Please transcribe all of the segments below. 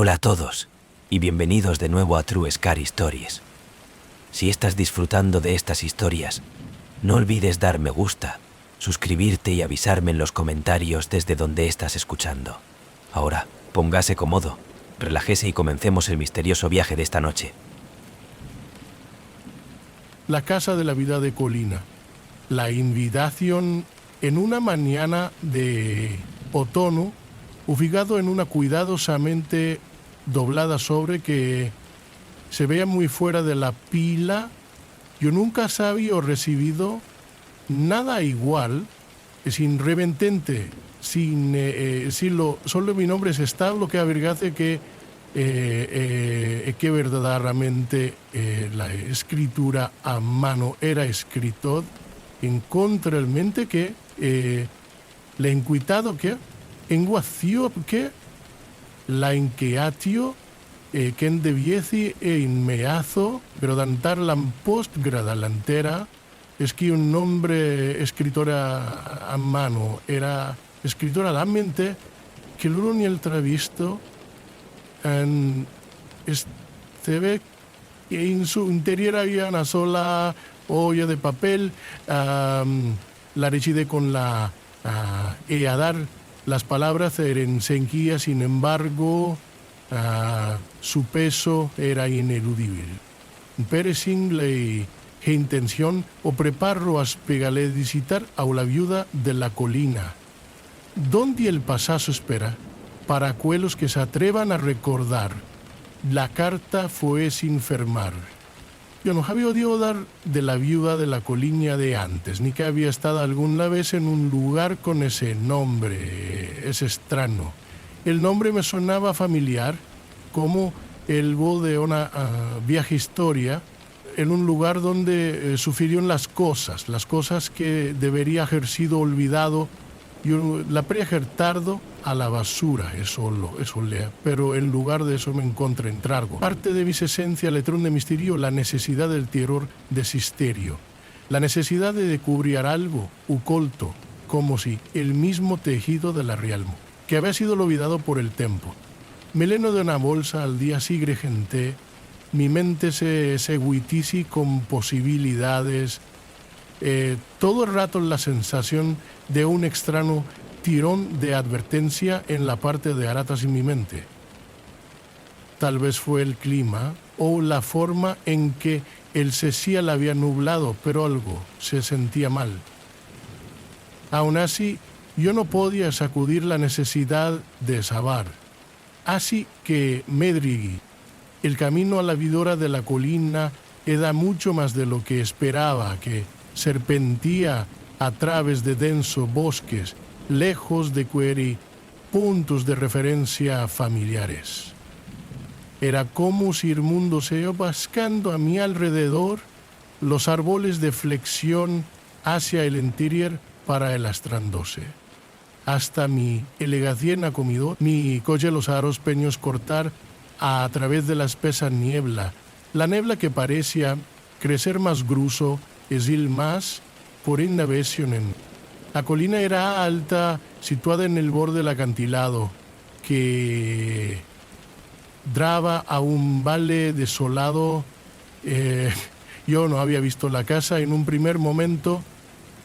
Hola a todos y bienvenidos de nuevo a True Scary Stories. Si estás disfrutando de estas historias, no olvides dar me gusta, suscribirte y avisarme en los comentarios desde donde estás escuchando. Ahora, póngase cómodo, relájese y comencemos el misterioso viaje de esta noche. La casa de la vida de Colina. La invitación en una mañana de otoño, ubicado en una cuidadosamente doblada sobre que se veía muy fuera de la pila. Yo nunca había recibido nada igual, sin reventente, solo mi nombre es establo que avergate que verdaderamente la escritura a mano era escrito en contralmente que le inquitado que enguació que la inqueatio que en debieci e inmeazo gradantar la post gradalantera es que un nombre escritora a mano era escritora a la mente que luego ni el travisto se ve que en su interior había una sola olla de papel, la recide con la y a dar las palabras eran sencillas, sin embargo su peso era ineludible. Per simple intención o preparo a spegale visitar a la viuda de la colina, donde el pasazo espera para aquellos que se atrevan a recordar. La carta fue sin firmar. Yo no había oído dar de la viuda de la colina de antes, ni que había estado alguna vez en un lugar con ese nombre. Es extraño. El nombre me sonaba familiar, como el voz de una vieja historia, en un lugar donde sufrieron las cosas que debería haber sido olvidado. Yo la tardo a la basura, eso lea, pero en lugar de eso me encontré en trago. Parte de mi esencia, letrón de misterio, la necesidad del terror de sisterio, la necesidad de descubrir algo oculto, como si el mismo tejido de la realmo, que había sido olvidado por el tiempo. Me leno de una bolsa al día sigre gente, mi mente se guitisi con posibilidades, todo el rato la sensación de un extraño tirón de advertencia en la parte de aratas en mi mente. Tal vez fue el clima o la forma en que el cecía la había nublado, pero algo se sentía mal. Aún así, yo no podía sacudir la necesidad de saber. Así que medrigui, el camino a la vidora de la colina era mucho más de lo que esperaba, que serpentía a través de densos bosques, lejos de puntos de referencia familiares. Era como si el mundo se iba buscando a mi alrededor, los árboles de flexión hacia el interior para el astrándose. Hasta mi elegación acomodó, mi coche los aros peños cortar a través de la espesa niebla, la niebla que parecía crecer más grueso, es el más por innovación. La colina era alta, situada en el borde del acantilado, que daba a un valle desolado. Yo no había visto la casa en un primer momento,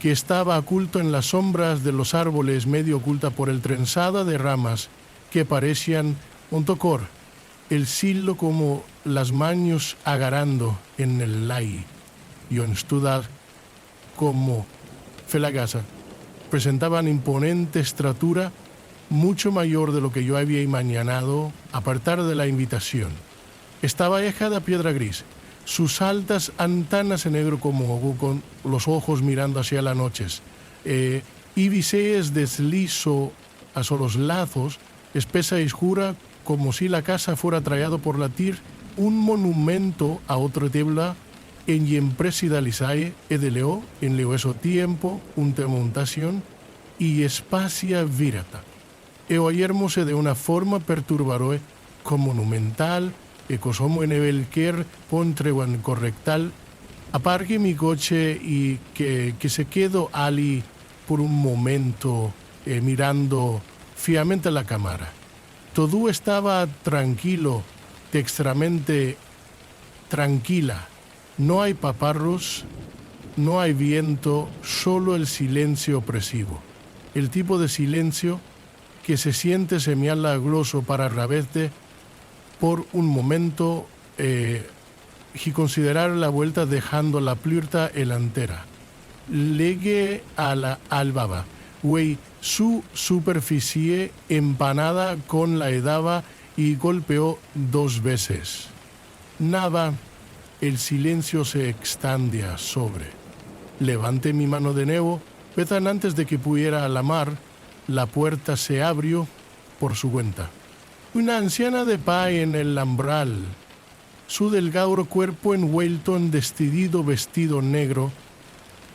que estaba oculto en las sombras de los árboles, medio oculta por el trenzada de ramas que parecían un tocor, el silo como las manos agarrando en el lai. Yo en estudiar como fue la casa. Presentaban imponente estatura, mucho mayor de lo que yo había imaginado, a partir de la invitación. Estaba hecha de piedra gris, sus altas antanas en negro como con los ojos mirando hacia las noches. Ibisees deslizo hacia los lazos, espesa y oscura, como si la casa fuera traído por latir un monumento a otro tebla en Yempresidalizae e de Leo, en Leo eso tiempo, un montación y espacia virata. E oyérmose de una forma perturbaroe como monumental, e cosomo en evelquer pontreguan correctal, aparque mi coche y que se quedó ali por un momento mirando fiamente la cámara. Todo estaba tranquilo, dextramente tranquila. No hay paparros, no hay viento, solo el silencio opresivo. El tipo de silencio que se siente semialagroso para reveste por un momento y considerar la vuelta dejando la puerta delantera. Llegué a la albaba, güey, su superficie empanada con la edaba y golpeó 2 veces. Nada, el silencio se extendía sobre. Levanté mi mano de nuevo, pero antes de que pudiera alamar, la puerta se abrió por su cuenta. Una anciana de pie en el umbral, su delgado cuerpo envuelto en decidido vestido negro,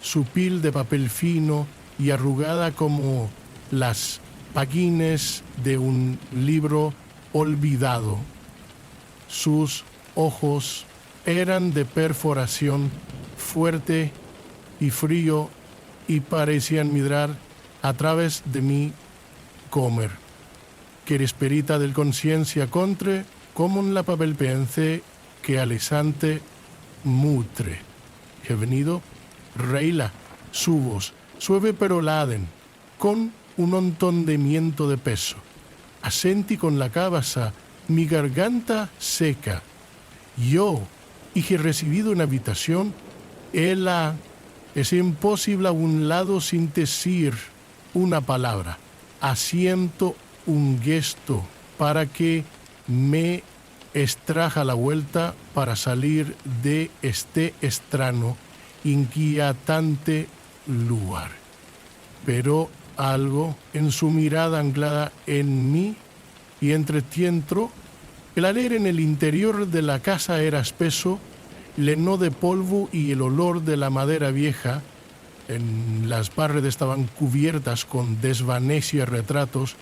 su piel de papel fino y arrugada como las páginas de un libro olvidado. Sus ojos eran de perforación fuerte y frío y parecían mirar a través de mi comer, que resperita del conciencia contre como en la papel pense que alisante mutre. He venido, reila, subos, suave pero laden, con un ontondimiento de peso. Asentí con la cabeza, mi garganta seca. Yo, y he recibido una habitación, es imposible a un lado sin decir una palabra. Asiento un gesto para que me extraja la vuelta para salir de este extraño, inquietante lugar. Pero algo en su mirada anclada en mí y entretiempo, el aire en el interior de la casa era espeso, lleno de polvo y el olor de la madera vieja. En las paredes estaban cubiertas con desvanecidos retratos.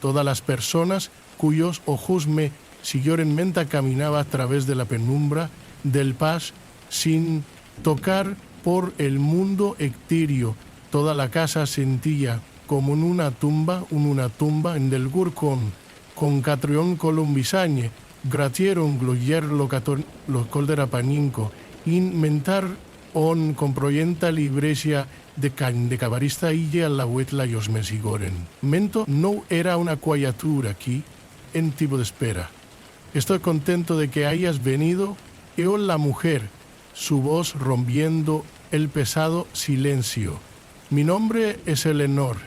Todas las personas cuyos ojos me siguieron mientras caminaba a través de la penumbra del paz sin tocar por el mundo etéreo. Toda la casa sentía como en una tumba en del gurcón, con catrión colombisañe, gratieron gloyer lo coldera paninco, inventar on comproyenta libresia de cabarista ille a la huetla y os mesigoren. Mento no era una criatura aquí, en tipo de espera. Estoy contento de que hayas venido, y la mujer, su voz rompiendo el pesado silencio. Mi nombre es Eleanor.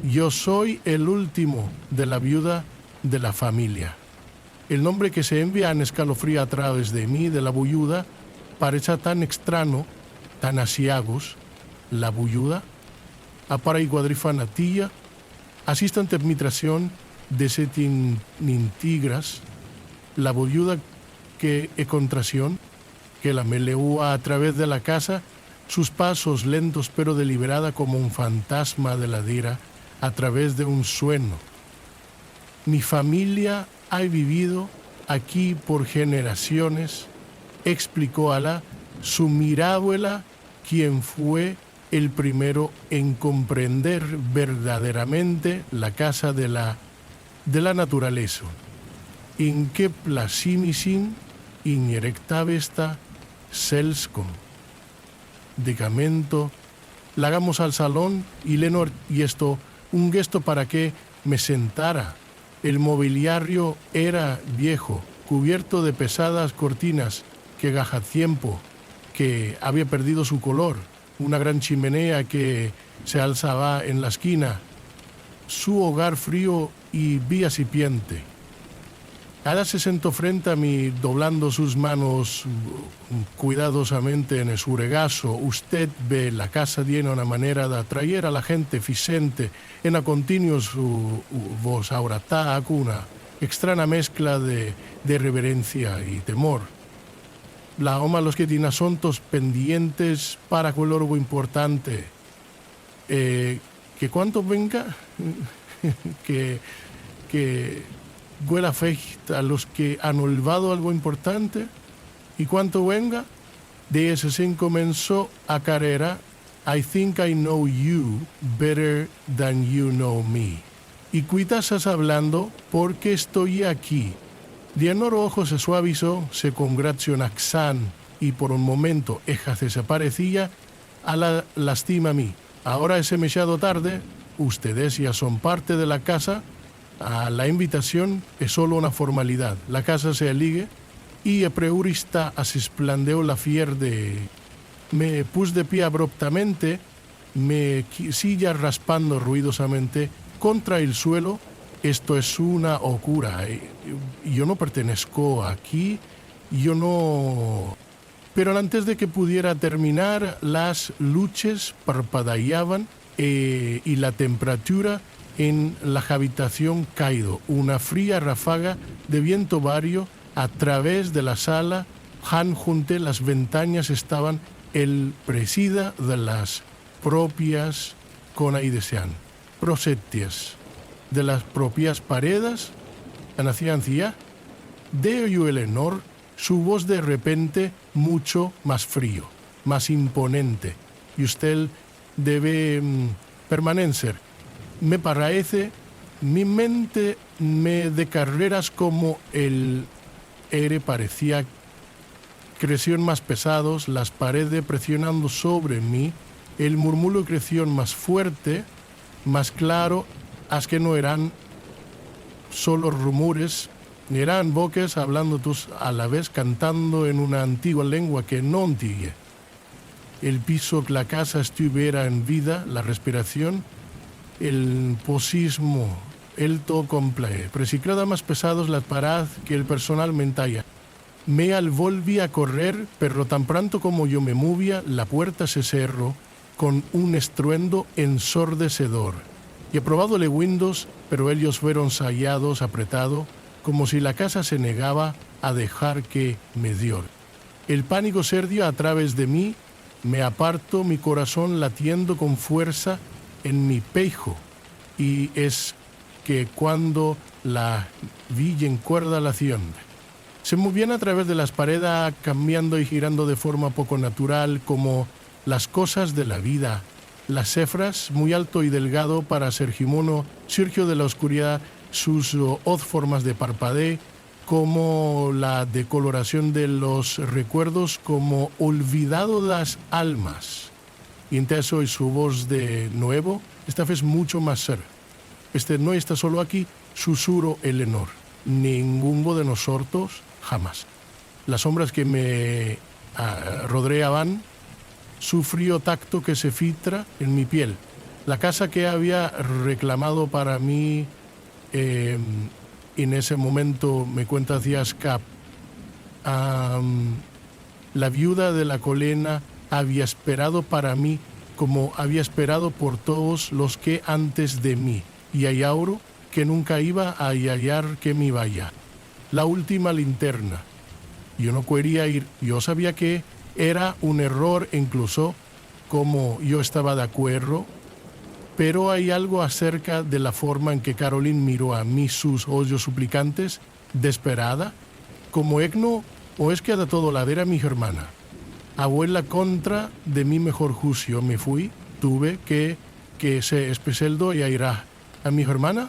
Yo soy el último de la viuda de la familia. El nombre que se envía en escalofrío a través de mí, de la viuda, parece tan extraño, tan asiagos. La viuda, apara y cuadrifanatilla, asistente administración de setin nintigras, la viuda que e contracción, que la meleúa a través de la casa, sus pasos lentos pero deliberada como un fantasma de ladera a través de un sueño. Mi familia ha vivido aquí por generaciones, explicó Alá, su mirabuela, quien fue el primero en comprender verdaderamente la casa de la naturaleza. In que placimisin inerectavesta selscom. Decamento, llegamos al salón y Lenor y esto, un gesto para que me sentara. El mobiliario era viejo, cubierto de pesadas cortinas que gaja tiempo, que había perdido su color, una gran chimenea que se alzaba en la esquina, su hogar frío y vía sipiente. Ada se sentó frente a mí, doblando sus manos cuidadosamente en su regazo. Usted ve, la casa tiene una manera de atraer a la gente fisente, en a continuo su voz ahora está una extraña mezcla de reverencia y temor. La oma los que tiene asuntos pendientes para con algo importante. Que cuánto venga, que huela feita a los que han olvidado algo importante, y cuánto venga, de ese sin comenzó a carrera. I think I know you better than you know me. ¿Y cuita estás hablando? Porque estoy aquí. Dienor ojo se suavizó, se congració en Axán, y por un momento ella desaparecía, a la lastima a mí. Ahora es demasiado tarde, ustedes ya son parte de la casa, a la invitación es solo una formalidad. La casa se eligue y a preurista asisplandeó la fier de... Me puse de pie abruptamente, me silla raspando ruidosamente contra el suelo. Esto es una locura. Yo no pertenezco aquí, yo no... Pero antes de que pudiera terminar, las luces parpadeaban y la temperatura en la habitación caído. Una fría ráfaga de viento vario a través de la sala. Han junté las ventanas estaban el presida de las propias con ahí desean. Prosetias de las propias paredes, en la ciencia, de oyó Eleanor su voz de repente mucho más frío, más imponente, y usted debe permanecer. Me parece, mi mente me de carreras como el aire parecía creció más pesados, las paredes presionando sobre mí, el murmullo creció más fuerte, más claro, haz que no eran solo rumores, eran voces hablando todos a la vez, cantando en una antigua lengua que no entiende. El piso que la casa estuviera en vida, la respiración, el posismo, el todo completo. Presiclada más pesados las paradas que el personal mentalla. Me volví a correr, pero tan pronto como yo me movía, la puerta se cerró con un estruendo ensordecedor. Y he probado los Windows, pero ellos fueron sallados, apretados, como si la casa se negaba a dejar que me dio. El pánico cerdió a través de mí, me aparto mi corazón latiendo con fuerza en mi pecho. Y es que cuando la vi en cuerdalación, se movían a través de las paredes, cambiando y girando de forma poco natural, como las cosas de la vida. Las cefras, muy alto y delgado para Sergimono, Sergio de la oscuridad, sus formas de parpadeo, como la decoloración de los recuerdos, como olvidado las almas. Intenso y su voz de nuevo, esta vez mucho más ser. Este no está solo aquí, susurro Eleanor. Ninguno de nosotros, jamás. Las sombras que me rodeaban, su frío tacto que se filtra en mi piel. La casa que había reclamado para mí en ese momento, me cuenta Ciascap, la viuda de la colena había esperado para mí como había esperado por todos los que antes de mí, y hay auro que nunca iba a hallar que me vaya. La última linterna. Yo no quería ir, yo sabía que era un error incluso, como yo estaba de acuerdo, pero hay algo acerca de la forma en que Caroline miró a mí sus ojos suplicantes, desesperada, como Egno, o es que de todo la era mi hermana. Abuela contra de mi mejor juicio me fui, tuve que se espeseldo y irá. A mi hermana,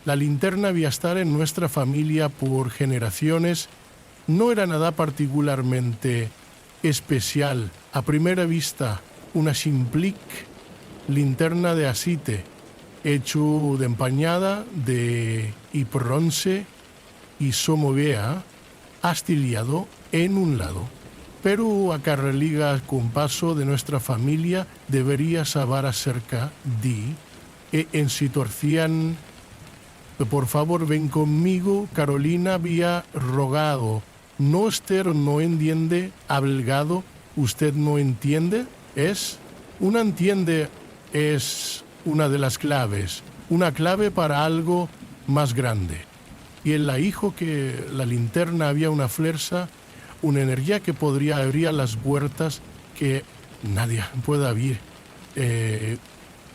la linterna había estar en nuestra familia por generaciones, no era nada particularmente especial. A primera vista, una simplic linterna de acite, hecho de empañada de y bronce y somovea, astillado en un lado. Pero a carreliga con paso de nuestra familia debería saber acerca de en situación. Por favor, ven conmigo. Carolina había rogado. No, Esther no entiende, abelgado. ¿Usted no entiende? Es una de las claves. Una clave para algo más grande. Y en la hijo que la linterna había una fuerza, una energía que podría abrir las puertas que nadie pueda abrir.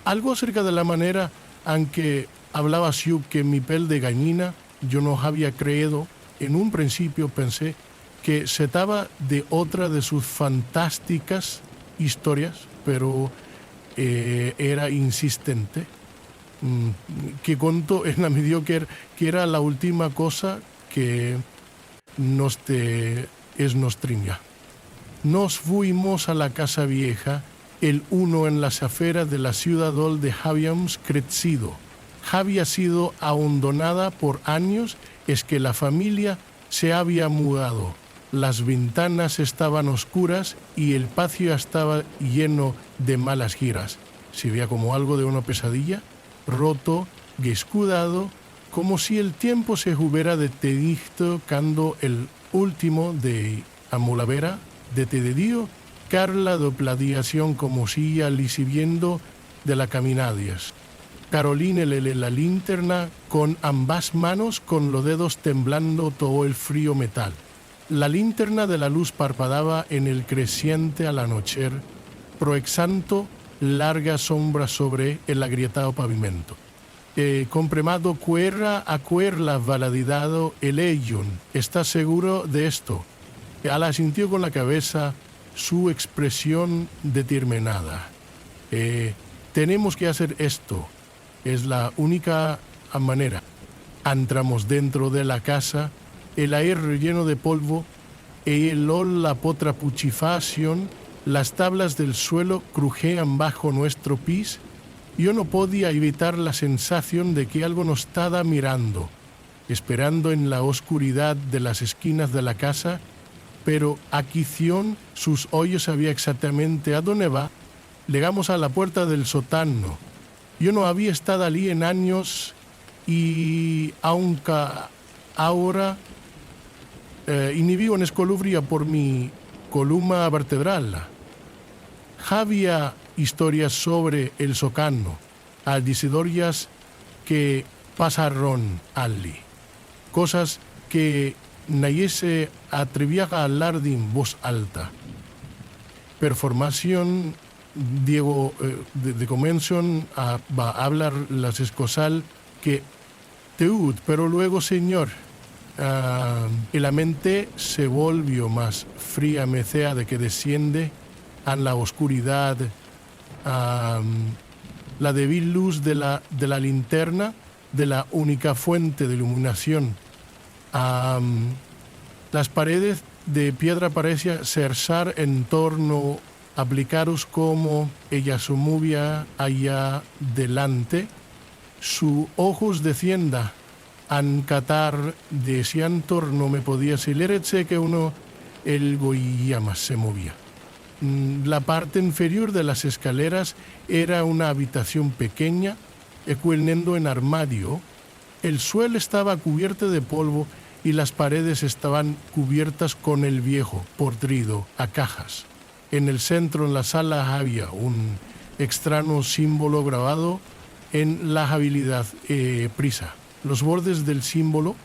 Algo acerca de la manera en que hablaba Siu, que mi piel de gallina, yo no había creído. En un principio pensé que se trataba de otra de sus fantásticas historias, pero era insistente. que contó en la mediocre que era la última cosa que es nostriña. Nos fuimos a la casa vieja, el uno en las afueras de la ciudad donde habíamos crecido. Había sido abandonada por años, es que la familia se había mudado. Las ventanas estaban oscuras y el patio estaba lleno de malas giras. Se veía como algo de una pesadilla, roto, descuidado, como si el tiempo se hubiera detenido cuando el último de Amulavera de Tededio, Carla de pladiación como silla lisiviendo de la caminadias. Carolina la linterna con ambas manos con los dedos temblando todo el frío metal. La linterna de la luz parpadeaba en el creciente al anochecer, proyectando larga sombra sobre el agrietado pavimento. Compremado cuerra a cuerla validado el Eion. ¿Está seguro de esto? Ala sintió con la cabeza su expresión determinada. Tenemos que hacer esto. Es la única manera. Entramos dentro de la casa, el aire lleno de polvo, el olor la putrefacción, las tablas del suelo crujían bajo nuestro pies. Yo no podía evitar la sensación de que algo nos estaba mirando, esperando en la oscuridad de las esquinas de la casa, pero aquición sus ojos sabía exactamente a dónde va. Llegamos a la puerta del sótano. Yo no había estado allí en años y aunque ahora inhibí en escolubria por mi columna vertebral. Había historias sobre el socano, historias que pasaron allí, cosas que nadie se atrevía a hablar en voz alta. Performación Diego de convención va a hablar las escosal que teud, pero luego señor, y la mente se volvió más fría mecea de que desciende a la oscuridad, la débil luz de la linterna, de la única fuente de iluminación. Las paredes de piedra parecían cerzar en torno aplicaros como ella se movía allá delante, sus ojos de cienda, ancatar de ese entorno me podía sileretse que uno el goillamas se movía. La parte inferior de las escaleras era una habitación pequeña, ecuelnendo en armario. El suelo estaba cubierto de polvo y las paredes estaban cubiertas con el viejo, podrido, a cajas. En el centro, en la sala, había un extraño símbolo grabado en la habilidad prisa. Los bordes del símbolo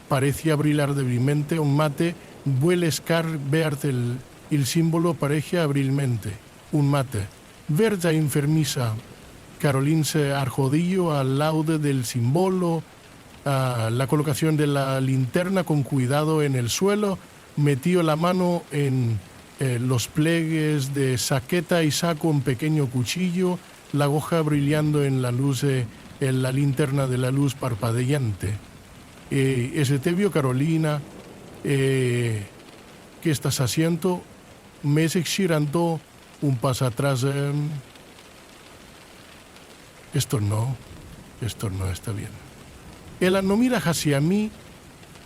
parecía brillar débilmente, un mate vuele escar verde el símbolo parecía brilmente, un mate. Verde enfermiza, Carolín se arrodilló al lado del símbolo, la colocación de la linterna con cuidado en el suelo, metió la mano en los pliegues de saqueta y sacó un pequeño cuchillo, la hoja brillando en la luz, en la linterna de la luz parpadeante. Ese te vio Carolina, ¿qué estás haciendo? Me girando un paso atrás. Esto no está bien. Ella no mira hacia mí,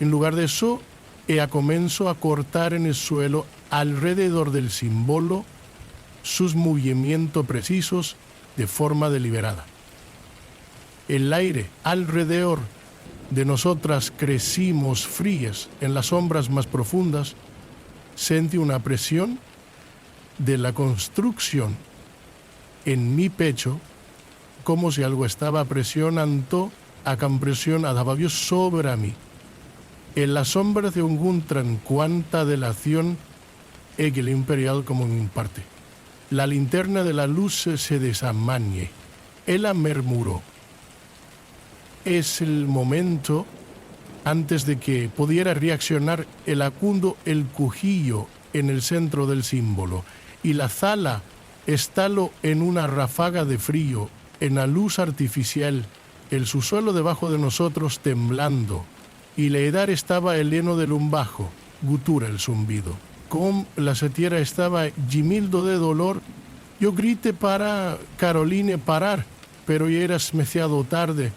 en lugar de eso, ella comenzó a cortar en el suelo alrededor del símbolo sus movimientos precisos de forma deliberada. El aire alrededor de nosotras crecimos frías en las sombras más profundas. Sentí una presión de la construcción en mi pecho, como si algo estaba presionando a compresión adabavio sobre mí. En la sombra de un cuanta delación el imperial como en parte. La linterna de la luz se desamañe. Ella murmuró. Es el momento, antes de que pudiera reaccionar, el acundo el cujillo en el centro del símbolo y la sala estaló en una ráfaga de frío, en la luz artificial el subsuelo debajo de nosotros temblando, y la edad estaba el heno del lumbajo, gutura el zumbido. Como la tierra estaba gimildo de dolor, yo grité para Caroline parar, pero ya era demasiado tarde.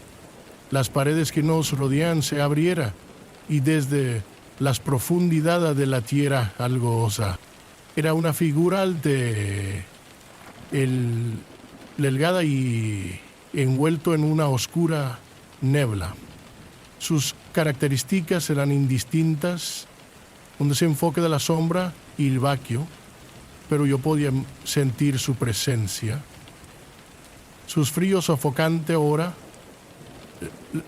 Las paredes que nos rodean se abrieran, y desde las profundidades de la tierra algo osa. Era una figura delgada y envuelto en una oscura nebla. Sus características eran indistintas, un desenfoque de la sombra y el vacío, pero yo podía sentir su presencia. Sus fríos sofocantes ahora,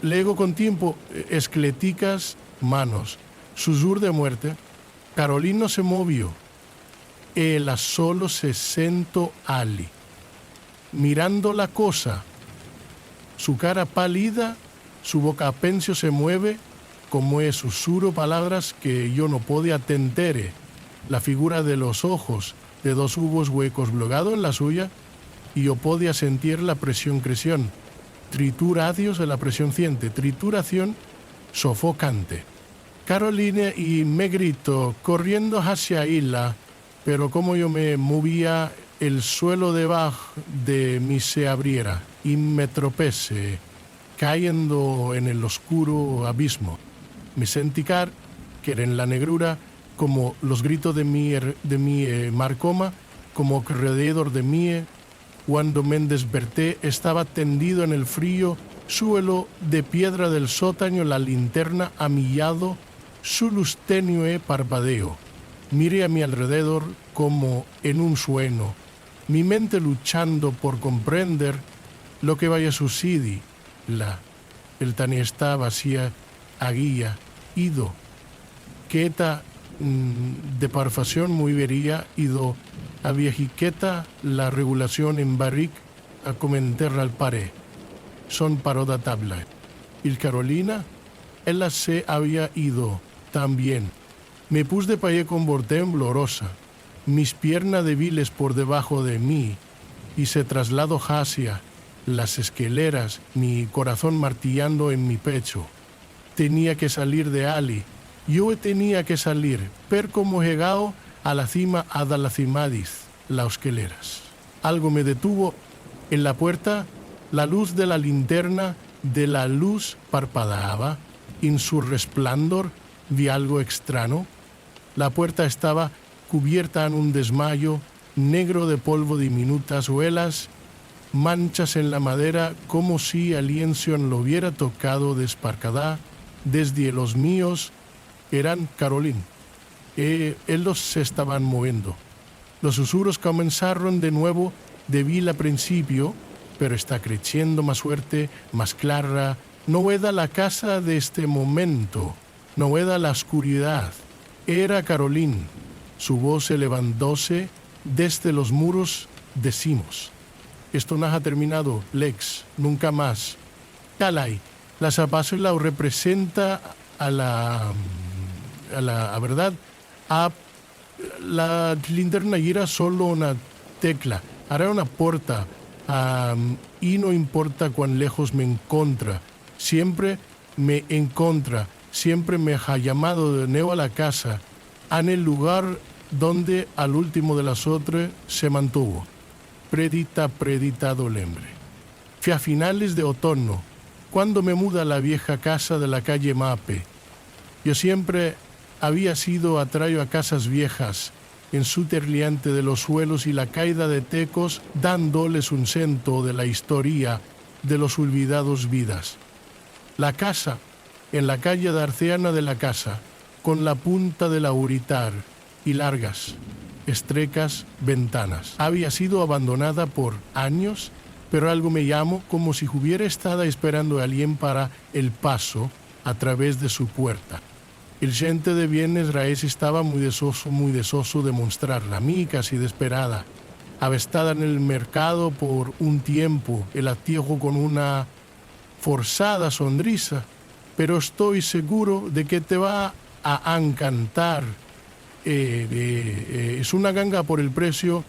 luego con tiempo, esqueléticas manos, susur de muerte. Caroline no se movió. Ella solo se sentó allí, mirando la cosa. Su cara pálida, su boca apencio se mueve, como es susurro palabras que yo no podía atender. La figura de los ojos, de dos ojos huecos blogados en la suya, y yo podía sentir la presión creción. Trituradios de la presión ciente, trituración sofocante. Caroline y me gritó, corriendo hacia ella, pero como yo me movía, el suelo debajo de mí se abriera y me tropecé, cayendo en el oscuro abismo. Me sentí que era en la negrura, como los gritos de mi marcoma, como alrededor de mí. Cuando me desperté, estaba tendido en el frío suelo de piedra del sótano, la linterna a mi lado, su luz tenue parpadeo. Miré a mi alrededor como en un sueño, mi mente luchando por comprender lo que vaya a suceder. El tania está vacía, aguía, ido. Queta de parfación muy vería, ido a viejiqueta la regulación en barric a comentar al pare. Son paroda tabla. Y Carolina, ella se había ido también. Me puse de pie con voz temblorosa, mis piernas débiles por debajo de mí, y se trasladó hacia las escaleras, mi corazón martillando en mi pecho. Tenía que salir de allí. Yo tenía que salir, per como llegado a la cima de la cimadis, las escaleras. Algo me detuvo en la puerta, la luz de la linterna de la luz parpadeaba. En su resplandor vi algo extraño. La puerta estaba cubierta en un desmayo negro de polvo, diminutas huelas, manchas en la madera, como si el lienzo lo hubiera tocado desparcada. Desde los míos eran Caroline. Ellos se estaban moviendo. Los susurros comenzaron de nuevo de vil al principio, pero está creciendo más fuerte, más clara. No era la casa de este momento, no era la oscuridad. Era Caroline. Su voz se levantóse desde los muros. Decimos: esto no ha terminado, Lex, nunca más. Calai, la zapácula representa a la verdad. A la linterna era solo una tecla, hará una puerta, y no importa cuán lejos me encuentra, siempre me encuentra, siempre me ha llamado de nuevo a la casa, en el lugar donde al último de las otras se mantuvo. Preditado lembre. Fue a finales de otoño, cuando me muda a la vieja casa de la calle Mape. Yo siempre había sido atraído a casas viejas, en su terliante de los suelos y la caída de tecos, dándoles un centro de la historia de los olvidados vidas. La casa, en la calle de Arceana de la Casa, con la punta de la uritar y largas, estrecas ventanas. Había sido abandonada por años, pero algo me llamó como si hubiera estado esperando a alguien para el paso a través de su puerta. El gente de bienes raíz estaba muy desoso de mostrarla, a mí casi desesperada, avestada en el mercado por un tiempo, el atiejo con una forzada sonrisa, pero estoy seguro de que te va a encantar. Es una ganga por el precio.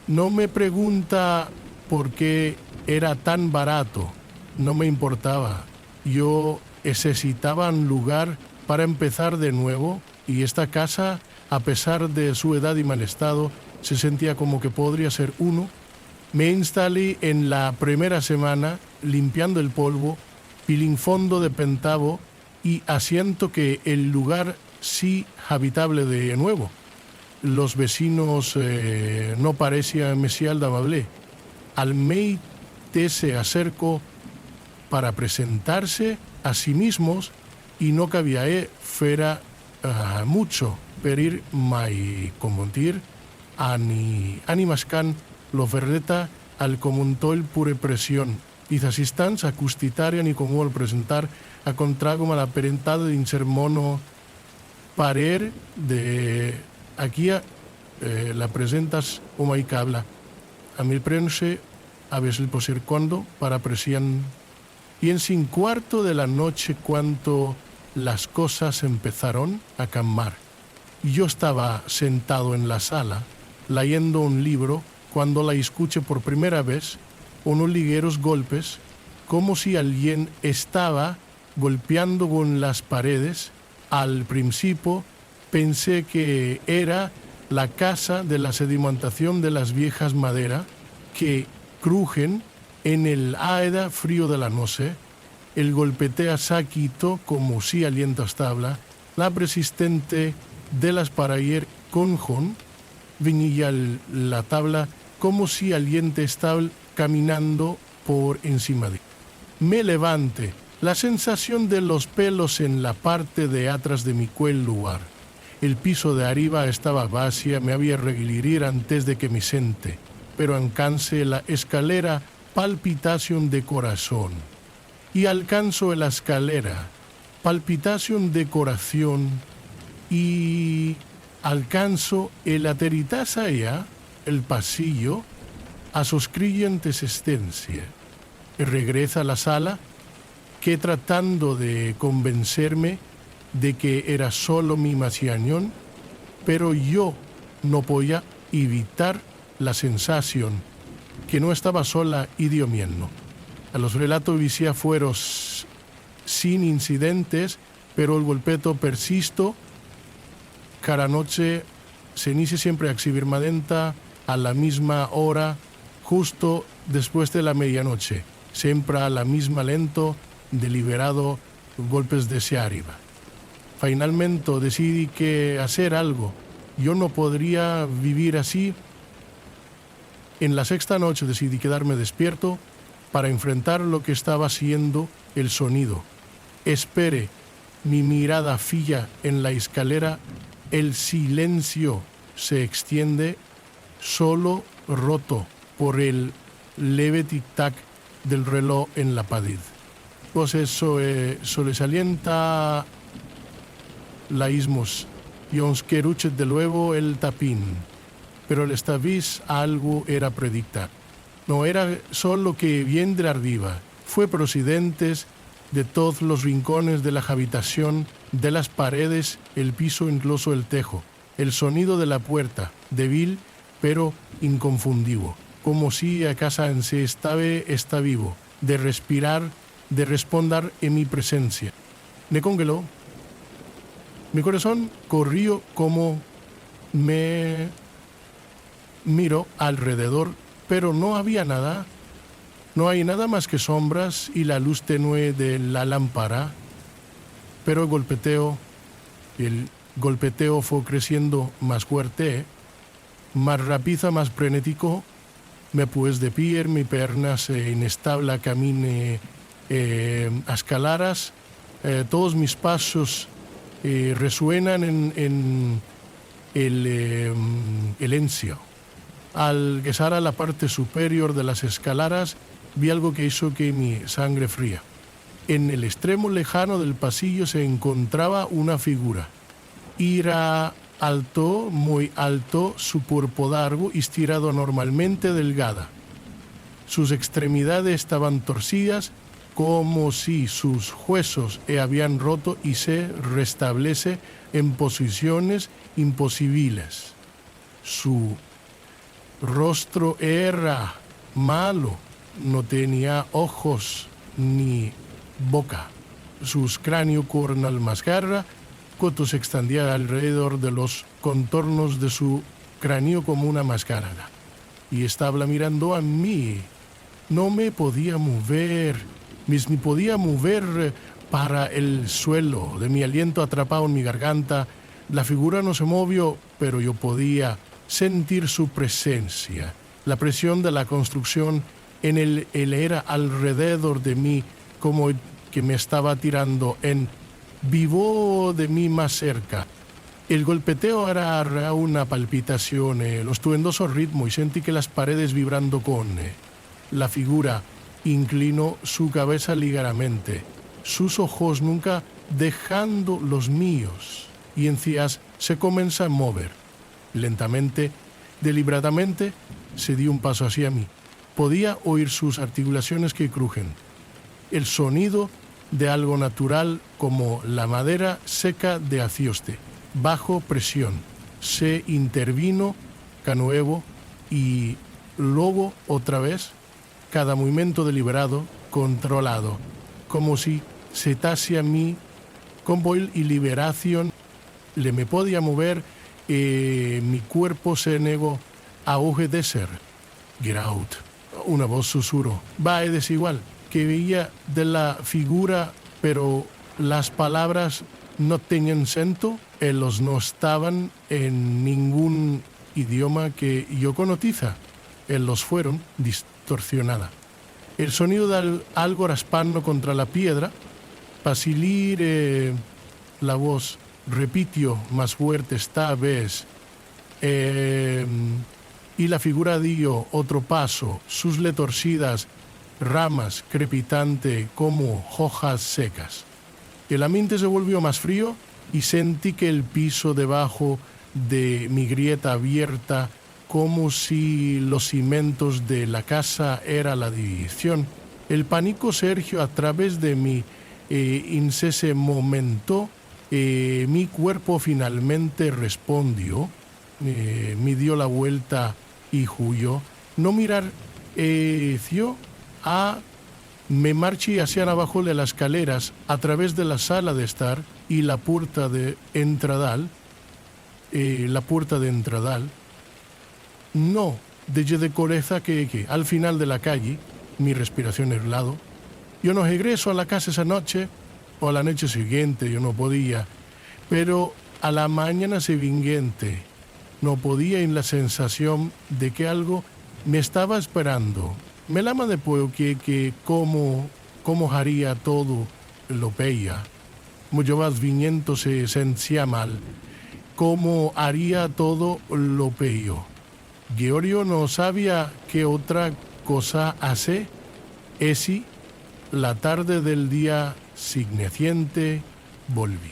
No me pregunta por qué era tan barato. no me importaba. Yo necesitaba un lugar para empezar de nuevo y esta casa, a pesar de su edad y mal estado, se sentía como que podría ser uno. Me instalé en la primera semana limpiando el polvo, pilinfondo de pentavo y haciendo que el lugar sí habitable de nuevo. Los vecinos no parecían mesial d'amable. Al mei se acercó para presentarse a sí mismos y no cabía fuera mucho pedir mai conmontir ani mascan lo verdeta al comuntó el pure presión y asistans acustitarian y como al presentar a contrago a la parentada de insermono parer de aquí la presentas o mai cabla a mil prense a veces el poser cuando para presión y en 5:15 de la noche cuando las cosas empezaron a calmar. Yo estaba sentado en la sala leyendo un libro cuando la escuché por primera vez unos ligeros golpes como si alguien estaba golpeando con las paredes. Al principio pensé que era la casa de la sedimentación de las viejas maderas que crujen en el aire frío de la noche. El golpetea saquito como si aliento establa, la persistente de las parayer conjon, vinilla la tabla como si aliente estable caminando por encima de. Me levante, la sensación de los pelos en la parte de atrás de mi lugar. El piso de arriba estaba vacía, me había reguilir antes de que me sente, pero alcance la escalera palpitación de corazón. Y alcanzo la escalera, palpitación de corazón, y alcanzo el ateritas allá, el pasillo, a sus creyentes existencia. Regresa a la sala, que tratando de convencerme de que era solo mi imaginación, pero yo no podía evitar la sensación que no estaba sola idiomiendo. A los relatos vicía fueron sin incidentes, pero el golpeto persisto. Cada noche se inicia siempre a exhibir madenta a la misma hora, justo después de la medianoche, siempre a la misma lento, deliberado, golpes de hacia arriba. Finalmente decidí que hacer algo. Yo no podría vivir así. En la sexta noche decidí quedarme despierto para enfrentar lo que estaba haciendo el sonido. Esperé mi mirada fija en la escalera. El silencio se extiende, solo roto por el leve tic-tac del reloj en la pared. Pues eso sobresalienta la ismos y ons queruchet de nuevo el tapín. Pero esta vez algo era predictar. No era solo que bien de arriba, fue procedentes de todos los rincones de la habitación, de las paredes, el piso, incluso el tejo. El sonido de la puerta, débil pero inconfundible, como si a casa en sí está vivo, de respirar, de responder en mi presencia. Me congeló. Mi corazón corrió como me miró alrededor, pero no había nada. No hay nada más que sombras y la luz tenue de la lámpara. Pero el golpeteo fue creciendo más fuerte, más rápido, más frenético. Me puse de pie, mi pernas inestable camine a escaleras. Todos mis pasos resuenan en el silencio. Al llegar a la parte superior de las escaleras, vi algo que hizo que mi sangre fría. En el extremo lejano del pasillo se encontraba una figura. Era alto, muy alto, su cuerpo largo y estirado anormalmente delgada. Sus extremidades estaban torcidas como si sus huesos habían roto y se restablece en posiciones imposibles. Su rostro era malo, no tenía ojos, ni boca. Sus cráneo cornal mascarra, coto se extendía alrededor de los contornos de su cráneo como una mascarada. Y estaba mirando a mí. No me podía mover, ni podía mover para el suelo, de mi aliento atrapado en mi garganta. La figura no se movió, pero yo podía sentir su presencia. La presión de la construcción en el era alrededor de mí, como que me estaba tirando en vivo de mí más cerca. El golpeteo era una palpitación, los estruendosos ritmos, y sentí que las paredes vibrando con. La figura inclinó su cabeza ligeramente, sus ojos nunca dejando los míos, y encías se comienza a mover. Lentamente, deliberadamente, se dio un paso hacia mí. Podía oír sus articulaciones que crujen. El sonido de algo natural como la madera seca de acioste. Bajo presión. Se intervino canuevo y luego otra vez cada movimiento deliberado, controlado, como si se tase a mí con voz y liberación. Le me podía mover, mi cuerpo se negó a obedecer. Get out. Una voz susurró. Va, es desigual, que veía de la figura, pero las palabras no tenían sentido, ellos no estaban en ningún idioma que yo conociera, ellos fueron distorsionadas. El sonido de algo raspando contra la piedra, para salir la voz repitió más fuerte esta vez, y la figura dio otro paso, sus torcidas ramas crepitante como hojas secas. El ambiente se volvió más frío y sentí que el piso debajo de mi grieta abierta, como si los cimientos de la casa era la división. El pánico surgió a través de mí. En ese momento mi cuerpo finalmente respondió, me dio la vuelta y huyó. No mirar, me marché hacia abajo de las escaleras a través de la sala de estar y la puerta de entradal. No, de coreza que al final de la calle, mi respiración helado. Yo no regreso a la casa esa noche, o a la noche siguiente, yo no podía, pero a la mañana siguiente no podía en la sensación de que algo me estaba esperando. Me lama después que cómo haría todo lo veía. Mucho más viniendo se sentía mal. Cómo haría todo lo peor. Giorgio no sabía qué otra cosa hace. Esi, la tarde del día siguiente, volví.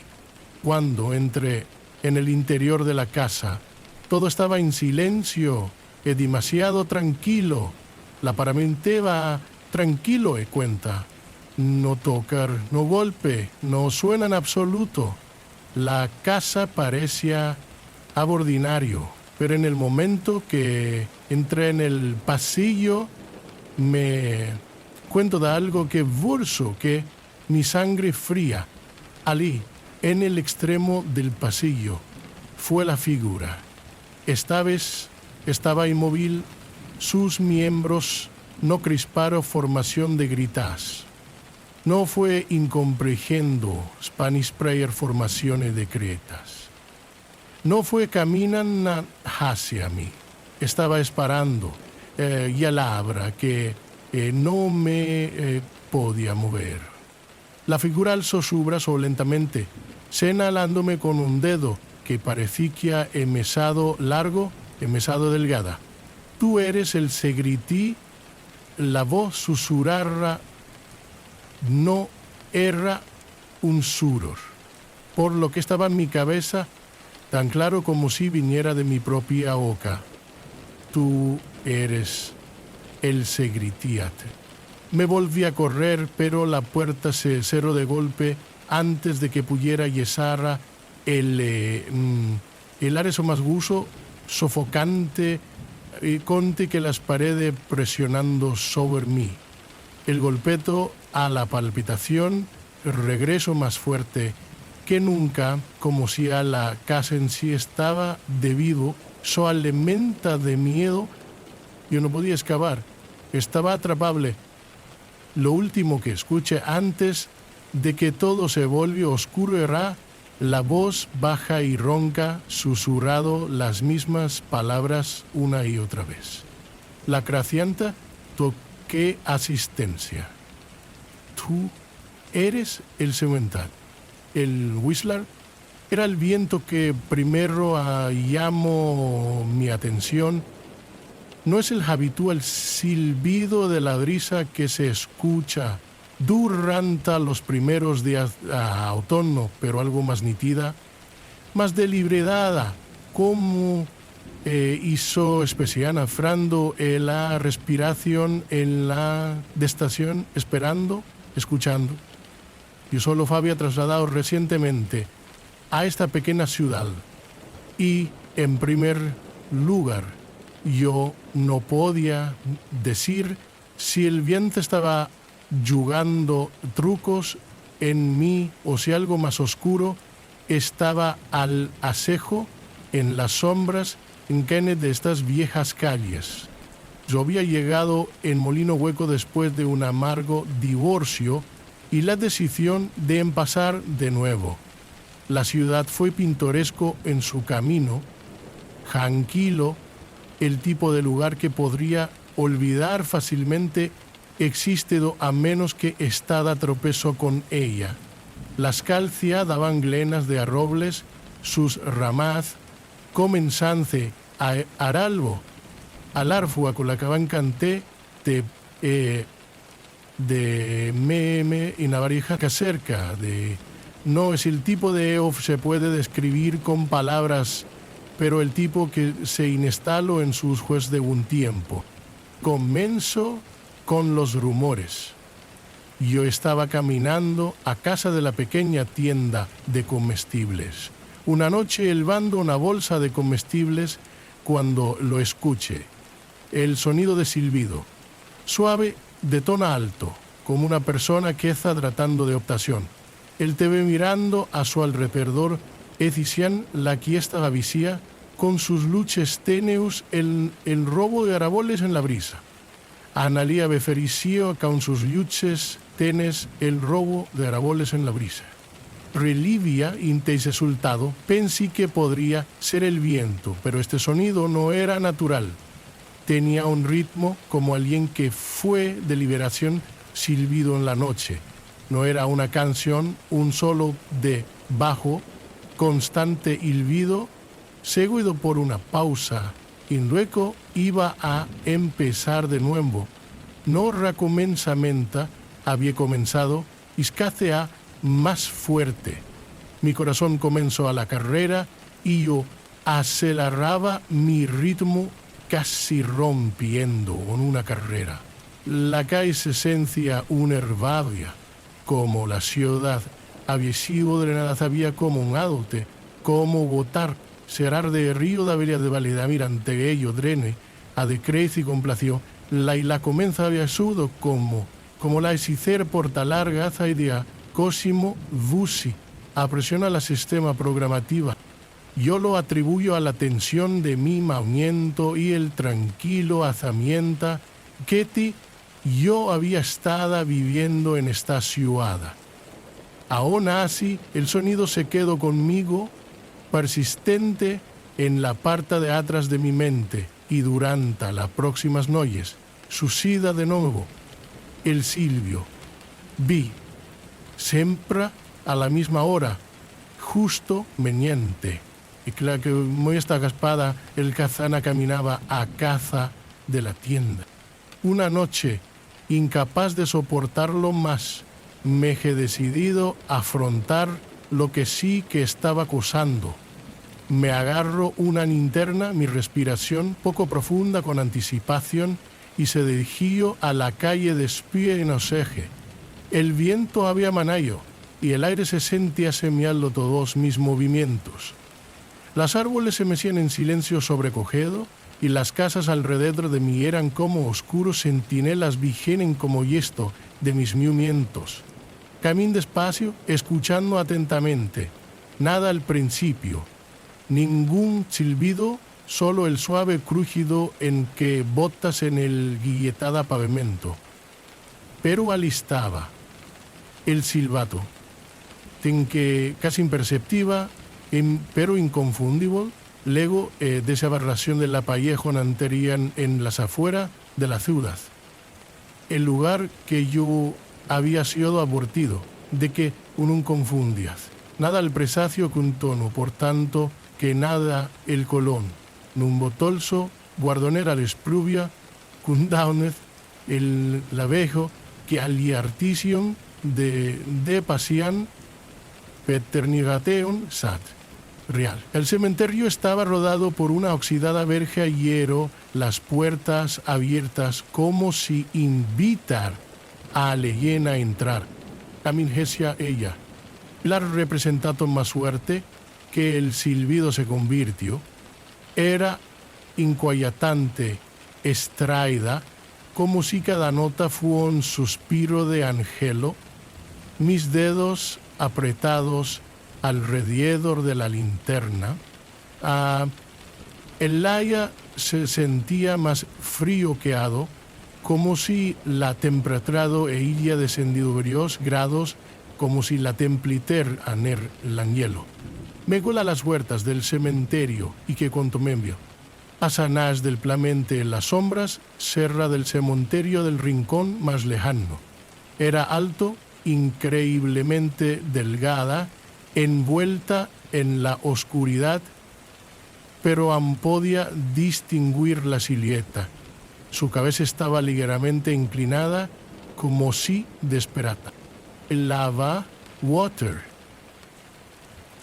Cuando entré en el interior de la casa, todo estaba en silencio y demasiado tranquilo. La paramenteva tranquilo y cuenta. No tocar, no golpe, no suena en absoluto. La casa parecía ordinario, pero en el momento que entré en el pasillo me cuento de algo que burso, que mi sangre fría. Allí, en el extremo del pasillo, fue la figura. Esta vez estaba inmóvil, sus miembros no crisparon formación de gritas. No fue incomprehendo Spanish prayer formaciones decretas. No fue caminan hacia mí. Estaba esperando y a la abra que no me podía mover. La figura alzó su brazo lentamente, señalándome con un dedo que parecía mesado largo, mesado delgada. Tú eres el Segrití, la voz susurrarra, no era un suror, por lo que estaba en mi cabeza tan claro como si viniera de mi propia boca. Tú eres el Segritíate. Me volví a correr, pero la puerta se cerró de golpe antes de que pudiera yesar el areso más guso, sofocante, conte que las paredes presionando sobre mí. El golpeto a la palpitación, regreso más fuerte que nunca, como si a la casa en sí estaba debido, so alimenta de miedo. Yo no podía excavar, estaba atrapable. Lo último que escuché antes de que todo se volvió oscuro era la voz baja y ronca, susurrado las mismas palabras una y otra vez. La cracianta toqué asistencia. Tú eres el cemental. El whistler era el viento que primero llamó mi atención. No es el habitual silbido de la brisa que se escucha durante los primeros días de otoño, pero algo más nítida, más deliberada, como hizo especial frando la respiración en la estación, esperando, escuchando. Yo solo había trasladado recientemente a esta pequeña ciudad y, en primer lugar, yo no podía decir si el viento estaba jugando trucos en mí o si algo más oscuro estaba al acecho en las sombras en canes de estas viejas calles. Yo había llegado en Molino Hueco después de un amargo divorcio y la decisión de empezar de nuevo. La ciudad fue pintoresco en su camino, tranquilo, el tipo de lugar que podría olvidar fácilmente existido a menos que estada tropezo con ella. Las calcias daban glenas de arrobles, sus ramas comenzance a aralbo, al arfua con la que canté de meme y navarija que cerca de... No es el tipo de EOF se puede describir con palabras, pero el tipo que se instaló en sus juez de un tiempo. Comenzo con los rumores. Yo estaba caminando a casa de la pequeña tienda de comestibles. Una noche elbando una bolsa de comestibles cuando lo escuché. El sonido de silbido, suave de tono alto, como una persona que está tratando de optación. Él te ve mirando a su alrededor, edician la que estaba vacía, con sus luces teneus el robo de araboles en la brisa. Analía befericio con sus luces tenes el robo de araboles en la brisa. Relivia inte resultado, pensé que podría ser el viento, pero este sonido no era natural. Tenía un ritmo como alguien que fue de liberación silbido en la noche. No era una canción, un solo de bajo, constante hilbido, seguido por una pausa, y luego iba a empezar de nuevo. No recomenzamenta, había comenzado, y escasea más fuerte. Mi corazón comenzó a la carrera y yo aceleraba mi ritmo casi rompiendo en una carrera. La calle se sentía una herbaria, como la ciudad había sido drenada, había como un adote, como gotar, serar de río de avería de Valladamir ante ello drene, a de crece y complació, la comenza había sudo como la hecicer porta larga haza idea, cosimo vusi, apresiona la sistema programativa. Yo lo atribuyo a la tensión de mi movimiento y el tranquilo azamienta que yo había estado viviendo en esta ciudad. Aún así, el sonido se quedó conmigo, persistente en la parte de atrás de mi mente, y durante las próximas noches, sucida de nuevo, el silbio. Vi, siempre a la misma hora, justo meniente. Y claro que muy esta gaspada, el cazana caminaba a caza de la tienda. Una noche, incapaz de soportarlo más, me he decidido a afrontar lo que sí que estaba acosando. Me agarro una linterna, mi respiración poco profunda con anticipación, y se dirigió a la calle de Espía y Noseje. El viento había manayo, y el aire se sentía semiando todos mis movimientos. Las árboles se mecían en silencio sobrecogido, y las casas alrededor de mí eran como oscuros centinelas vigenen como yesto, de mis movimientos. Camín despacio, escuchando atentamente. Nada al principio. Ningún silbido, solo el suave crujido en que botas en el guilletada pavimento. Pero alistaba el silbato, en que casi imperceptiva, pero inconfundible, luego de esa aberración de la pallejo nanterían en las afueras de la ciudad. El lugar que yo había sido abortido, de que un confundías. Nada al presacio que un tono, por tanto, que nada el colón. Nun botolso, guardonera l'espluvia, cundaunez, el lavejo, que aliartision de pasian, peternigateon sat. Real. El cementerio estaba rodado por una oxidada verja hierro, las puertas abiertas como si invitar a leyena a entrar. Camingesia ella. La representato más suerte que el silbido se convirtió. Era inquietante, extraída, como si cada nota fuera un suspiro de angelo. Mis dedos apretados alrededor de la linterna. El aire se sentía más frío que hado, como si la temperatura ella descendido varios grados, como si la templiter aner l'anhielo. Me gola las huertas del cementerio y que contomembio. Asanás del plamente las sombras, serra del cementerio del rincón más lejano. Era alto, increíblemente delgada, envuelta en la oscuridad, pero aún podía distinguir la silueta. Su cabeza estaba ligeramente inclinada, como si desperata. Lava water.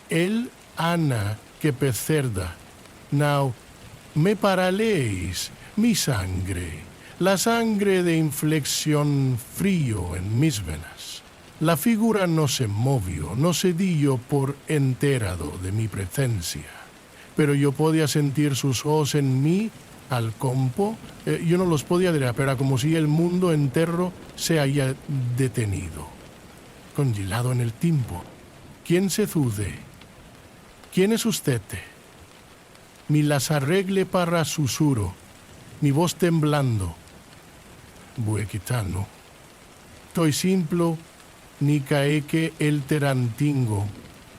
El Ana que pecerda. Now, me paraléis, mi sangre, la sangre de inflexión frío en mis venas. La figura no se movió, no se dio por enterado de mi presencia, pero yo podía sentir sus ojos en mí al compo. Yo no los podía ver, pero era como si el mundo entero se haya detenido, congelado en el tiempo. ¿Quién se dude? ¿Quién es usted? Mi las arregle para susurro, mi voz temblando. Buequitano. Estoy simple, ni caeque el terantingo,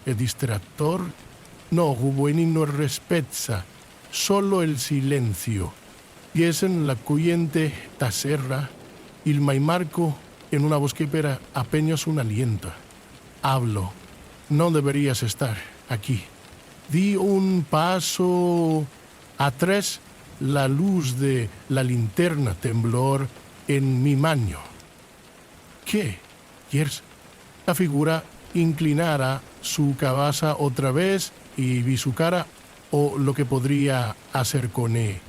el distractor, no no respezza, solo el silencio. Piesen la cuyente taserra, il maimarco en una voz que pera apenas un aliento. Hablo, no deberías estar aquí. Di un paso atrás, la luz de la linterna temblor en mi mano. ¿Qué? ¿Quieres? La figura inclinara su cabeza otra vez y vi su cara o lo que podría hacer con ella.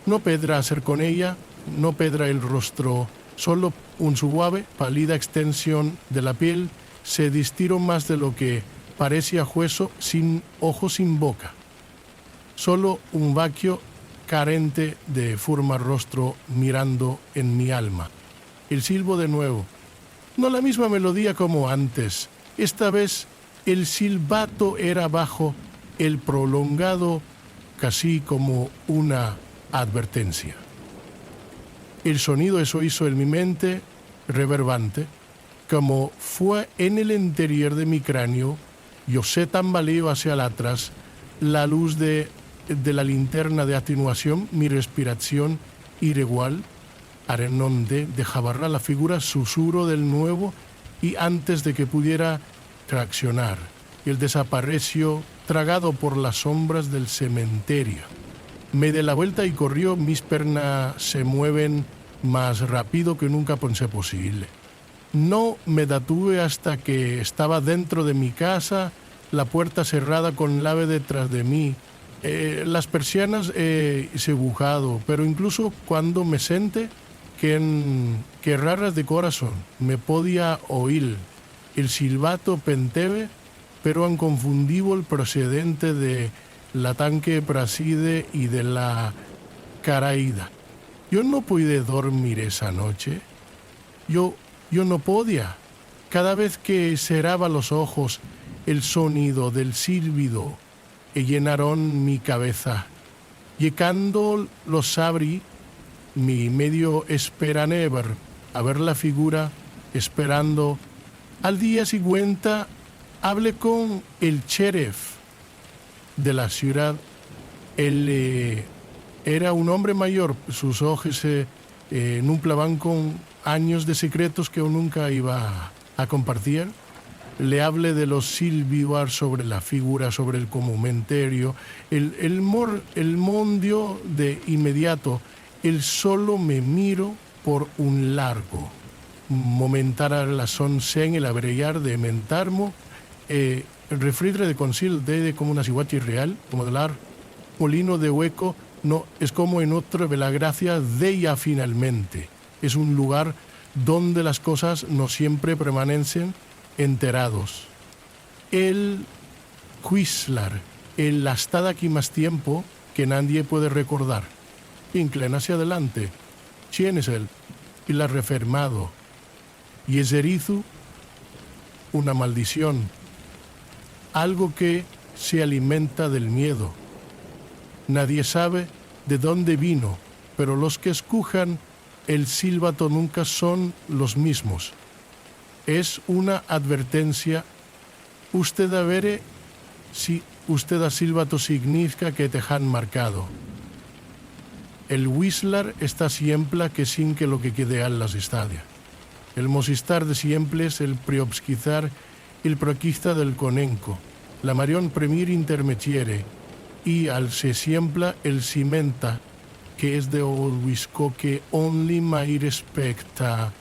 No pedra hacer con ella, no pedra el rostro, solo un suave, pálida extensión de la piel se distiró más de lo que parecía hueso, sin ojos, sin boca. Solo un vacío carente de forma rostro mirando en mi alma. El silbo de nuevo. No la misma melodía como antes. Esta vez el silbato era bajo, el prolongado, casi como una advertencia. El sonido eso hizo en mi mente, reverbante, como fue en el interior de mi cráneo. Yo se tambaleó hacia atrás, la luz de la linterna de atenuación, mi respiración irregular, arenonde dejaba la figura susurro del nuevo y antes de que pudiera traccionar, el desapareció tragado por las sombras del cementerio. Me di la vuelta y corrió, mis piernas se mueven más rápido que nunca pensé posible. No me detuve hasta que estaba dentro de mi casa, la puerta cerrada con llave detrás de mí. Las persianas se bujado, pero incluso cuando me senté, que raras de corazón, me podía oír el silbato penteve, pero inconfundible procedente de la tanque praside y de la caraída. Yo no pude dormir esa noche. Yo Yo no podía. Cada vez que cerraba los ojos, el sonido del silbido llenaron mi cabeza. Llegando los abrí, mi medio esperané a ver la figura, esperando. Al día siguiente hablé con el sheriff de la ciudad. Él era un hombre mayor, sus ojos numplaban con años de secretos que yo nunca iba a compartir. Le hablé de los silbidos sobre la figura, sobre el comentario. El mondio de inmediato, él solo me miró por un largo. Momentara la sonsen, el abrellar de mentarmo, el refridre de concil de como una ciguachi real, como de lar, molino de hueco, no, es como en otro de la gracia de ella finalmente. Es un lugar donde las cosas no siempre permanecen enterados. El Whistler, él ha estado aquí más tiempo que nadie puede recordar. Inclina hacia adelante. ¿Quién es él? Y la ha refermado. Y es erizo, una maldición. Algo que se alimenta del miedo. Nadie sabe de dónde vino, pero los que escuchan el sílbato nunca son los mismos. Es una advertencia. Usted a ver si usted a sílbato significa que te han marcado. El Whistler está siempre que sin que lo que quede al las estadia. El mosistar de siempre es el priobsquizar, el proquista del conenco, la marión premier intermetiere, y al se siembra el cimenta, que es de olwisco que only my respecta.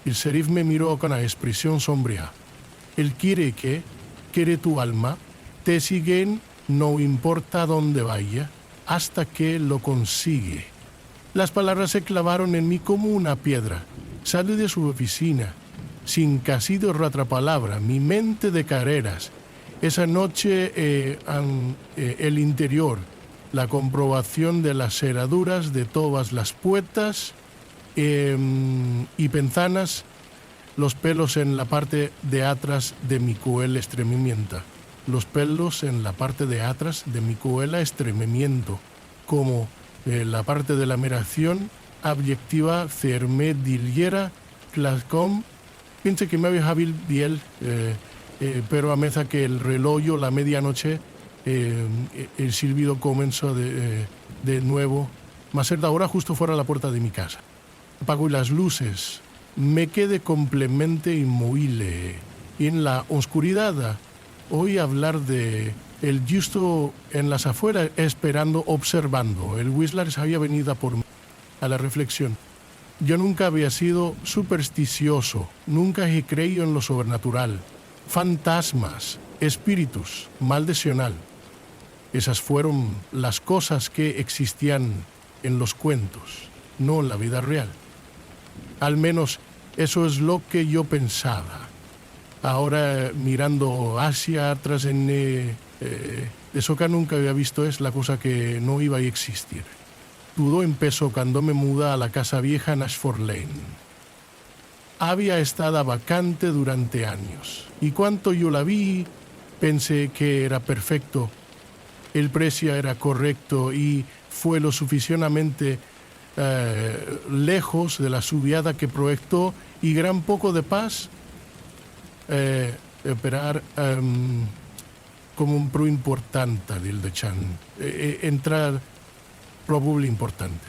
El serif me miró con una expresión sombría. Él quiere tu alma, te siguen, no importa dónde vaya, hasta que lo consigue. Las palabras se clavaron en mí como una piedra. Salí de su oficina, sin casi de otra palabra, mi mente de carreras. Esa noche, el interior, la comprobación de las cerraduras de todas las puertas y ventanas, los pelos en la parte de atrás de mi cuela estremimiento. Los pelos en la parte de atrás de mi cuela estremimiento, como la parte de la meración abyectiva cermediliera clascom. Piense que me había habil biel, pero a meza que el reloj, la medianoche, el silbido comenzó de nuevo, más cerca ahora justo fuera de la puerta de mi casa. Apago las luces, me quedé completamente inmóvil y en la oscuridad oí hablar de el justo en las afueras, esperando, observando. El Whistler había venido por mí a la reflexión. Yo nunca había sido supersticioso, nunca he creído en lo sobrenatural, fantasmas, espíritus, maldicional. Esas fueron las cosas que existían en los cuentos, no en la vida real. Al menos eso es lo que yo pensaba. Ahora mirando hacia atrás eso que nunca había visto es la cosa que no iba a existir. Todo empezó cuando me mudé a la casa vieja en Ashford Lane. Había estado vacante durante años y cuando yo la vi pensé que era perfecto. El precio era correcto y fue lo suficientemente lejos de la subida que proyectó y gran poco de paz esperar como un pro importante del de Chan. Entrar probable importante.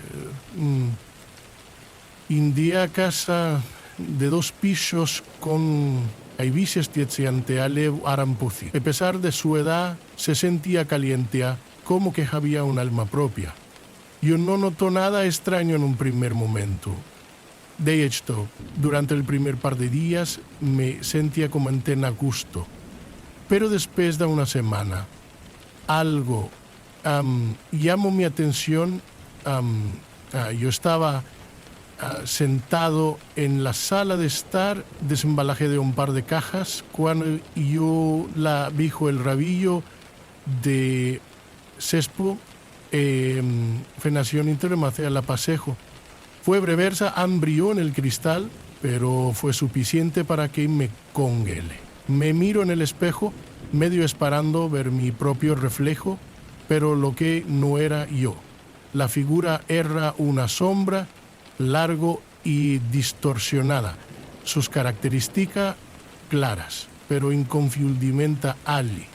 India casa de 2 pisos con aivises tietziante ale arampuzi. A pesar de su edad, se sentía caliente, como que había un alma propia. Yo no noto nada extraño en un primer momento. De hecho, durante el primer par de días me sentía como en a gusto. Pero después de una semana, algo llamó mi atención. Yo estaba sentado en la sala de estar, desembalaje de un par de cajas, cuando yo la dijo el rabillo de Sespo, Fenación Interno hacia la pasejo. Fue breversa, ambrió en el cristal, pero fue suficiente para que me congele. Me miro en el espejo, medio esperando ver mi propio reflejo, pero lo que no era yo. La figura era una sombra, largo y distorsionada. Sus características claras, pero inconfundiblemente ali.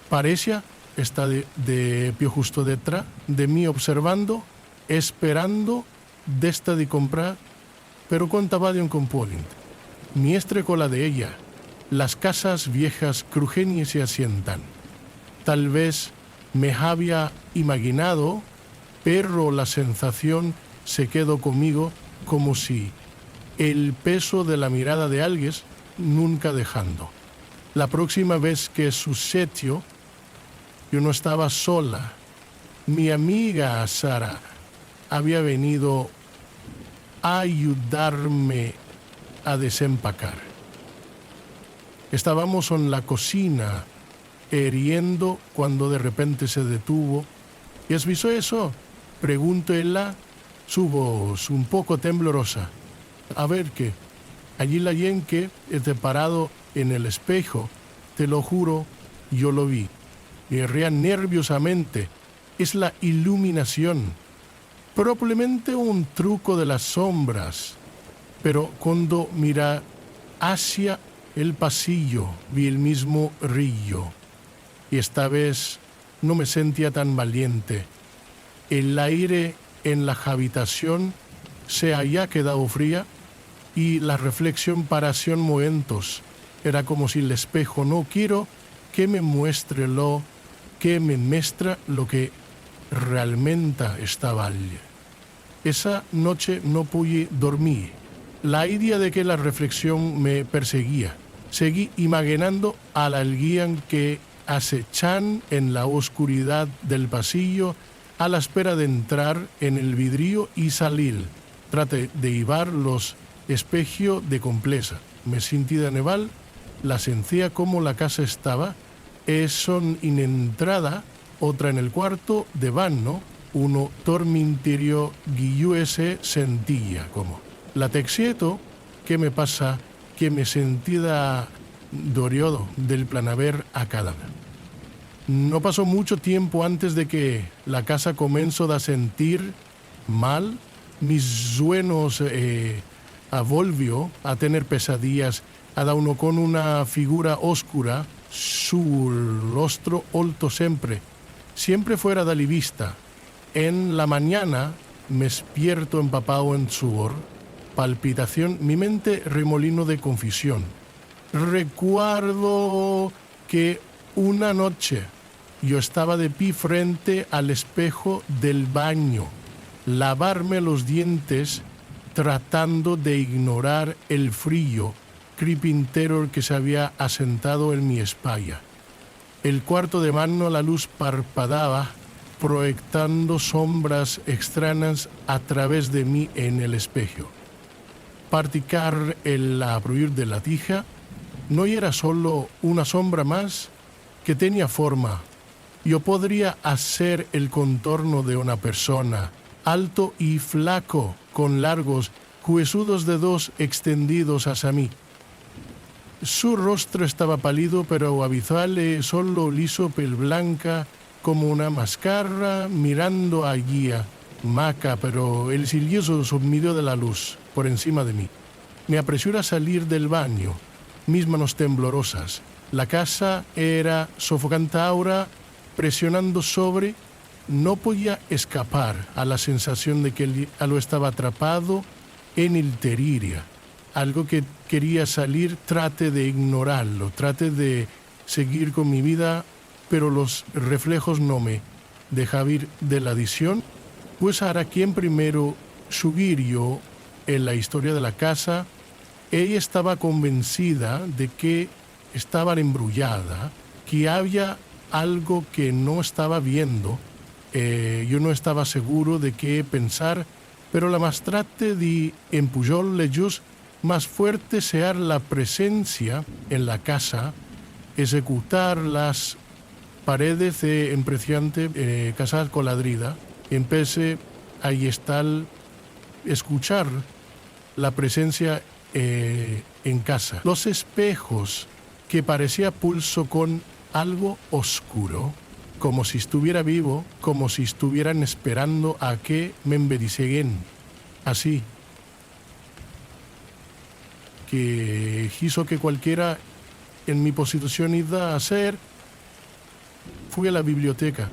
Parecía estar de pie justo detrás de mí observando, esperando desta de comprar, pero contaba de un componente. Mi estrecola de ella, las casas viejas crujen y se asientan. Tal vez me había imaginado, pero la sensación se quedó conmigo como si el peso de la mirada de alguien nunca dejando. La próxima vez que sucedió, yo no estaba sola. Mi amiga Sara había venido a ayudarme a desempacar. Estábamos en la cocina heriendo cuando de repente se detuvo. ¿Y has visto eso? Preguntó ella, su voz un poco temblorosa. A ver qué. Allí la yenque está parado en el espejo. Te lo juro, yo lo vi. Y ría nerviosamente. Es la iluminación. Probablemente un truco de las sombras. Pero cuando mira hacia el pasillo, vi el mismo río. Y esta vez no me sentía tan valiente. El aire en la habitación se había quedado fría y la reflexión pareció en momentos. Era como si el espejo no quiero que me muestre que me muestra lo que realmente estaba allí. Esa noche no pude dormir. La idea de que la reflexión me perseguía. Seguí imaginando al alguien que acechan en la oscuridad del pasillo a la espera de entrar en el vidrio y salir. Traté de llevar los espejos de compleza. Me sentí de neval, la sentía como la casa estaba. Son en entrada, otra en el cuarto de baño, uno tormentario guiuese sentía como. La texieto que me pasa, que me sentía doriodo del planaver a cadáver. No pasó mucho tiempo antes de que la casa comenzó a sentir mal. Mis sueños volvió a tener pesadillas, cada uno con una figura oscura, su rostro alto siempre fuera de la vista. En la mañana me despierto empapado en sudor, palpitación, mi mente remolino de confusión. Recuerdo que una noche yo estaba de pie frente al espejo del baño, lavarme los dientes tratando de ignorar el frío creeping terror que se había asentado en mi espalda. El cuarto de mano la luz parpadeaba, proyectando sombras extrañas a través de mí en el espejo. Practicar el abrir de la tija no era solo una sombra más que tenía forma. Yo podría hacer el contorno de una persona, alto y flaco, con largos, huesudos dedos extendidos hacia mí. Su rostro estaba pálido, pero habitual, solo liso, piel blanca, como una máscara, mirando allí, maca, pero el silloso sumido de la luz, por encima de mí. Me apresuré a salir del baño, mis manos temblorosas. La casa era sofocante ahora, presionando sobre. No podía escapar a la sensación de que algo estaba atrapado en el teriria. Algo que quería salir, trate de ignorarlo, trate de seguir con mi vida, pero los reflejos no me dejaban ir de la adición. Pues ahora quien primero subir yo en la historia de la casa, ella estaba convencida de que estaba embrullada, que había algo que no estaba viendo. Yo no estaba seguro de qué pensar, pero la más trate de empujorle just más fuerte sea la presencia en la casa, ejecutar las paredes de impresionante casa coladrida, empecé a estar, escuchar la presencia en casa. Los espejos que parecía pulso con algo oscuro, como si estuviera vivo, como si estuvieran esperando a que me embediceguen. Así que hizo que cualquiera en mi posición iba a hacer. Fui a la biblioteca.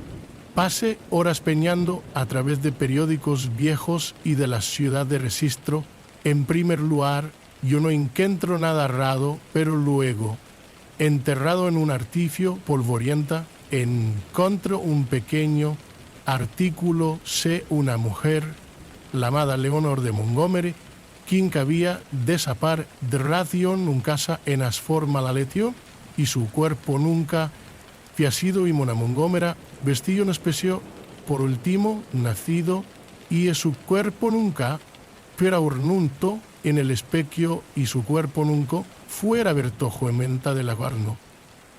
Pasé horas peñando a través de periódicos viejos y de la ciudad de registro. En primer lugar, yo no encuentro nada raro, pero luego, enterrado en un artifio polvorienta, encuentro un pequeño artículo de una mujer, la amada Leonor de Montgomery, quien había desapar de ración un casa en as forma la letio, y su cuerpo nunca había sido y mona Montgomery vestido en especio por último nacido, y su cuerpo nunca fuera ornunto en el especio y su cuerpo nunca fuera vertojo en menta de la guarno.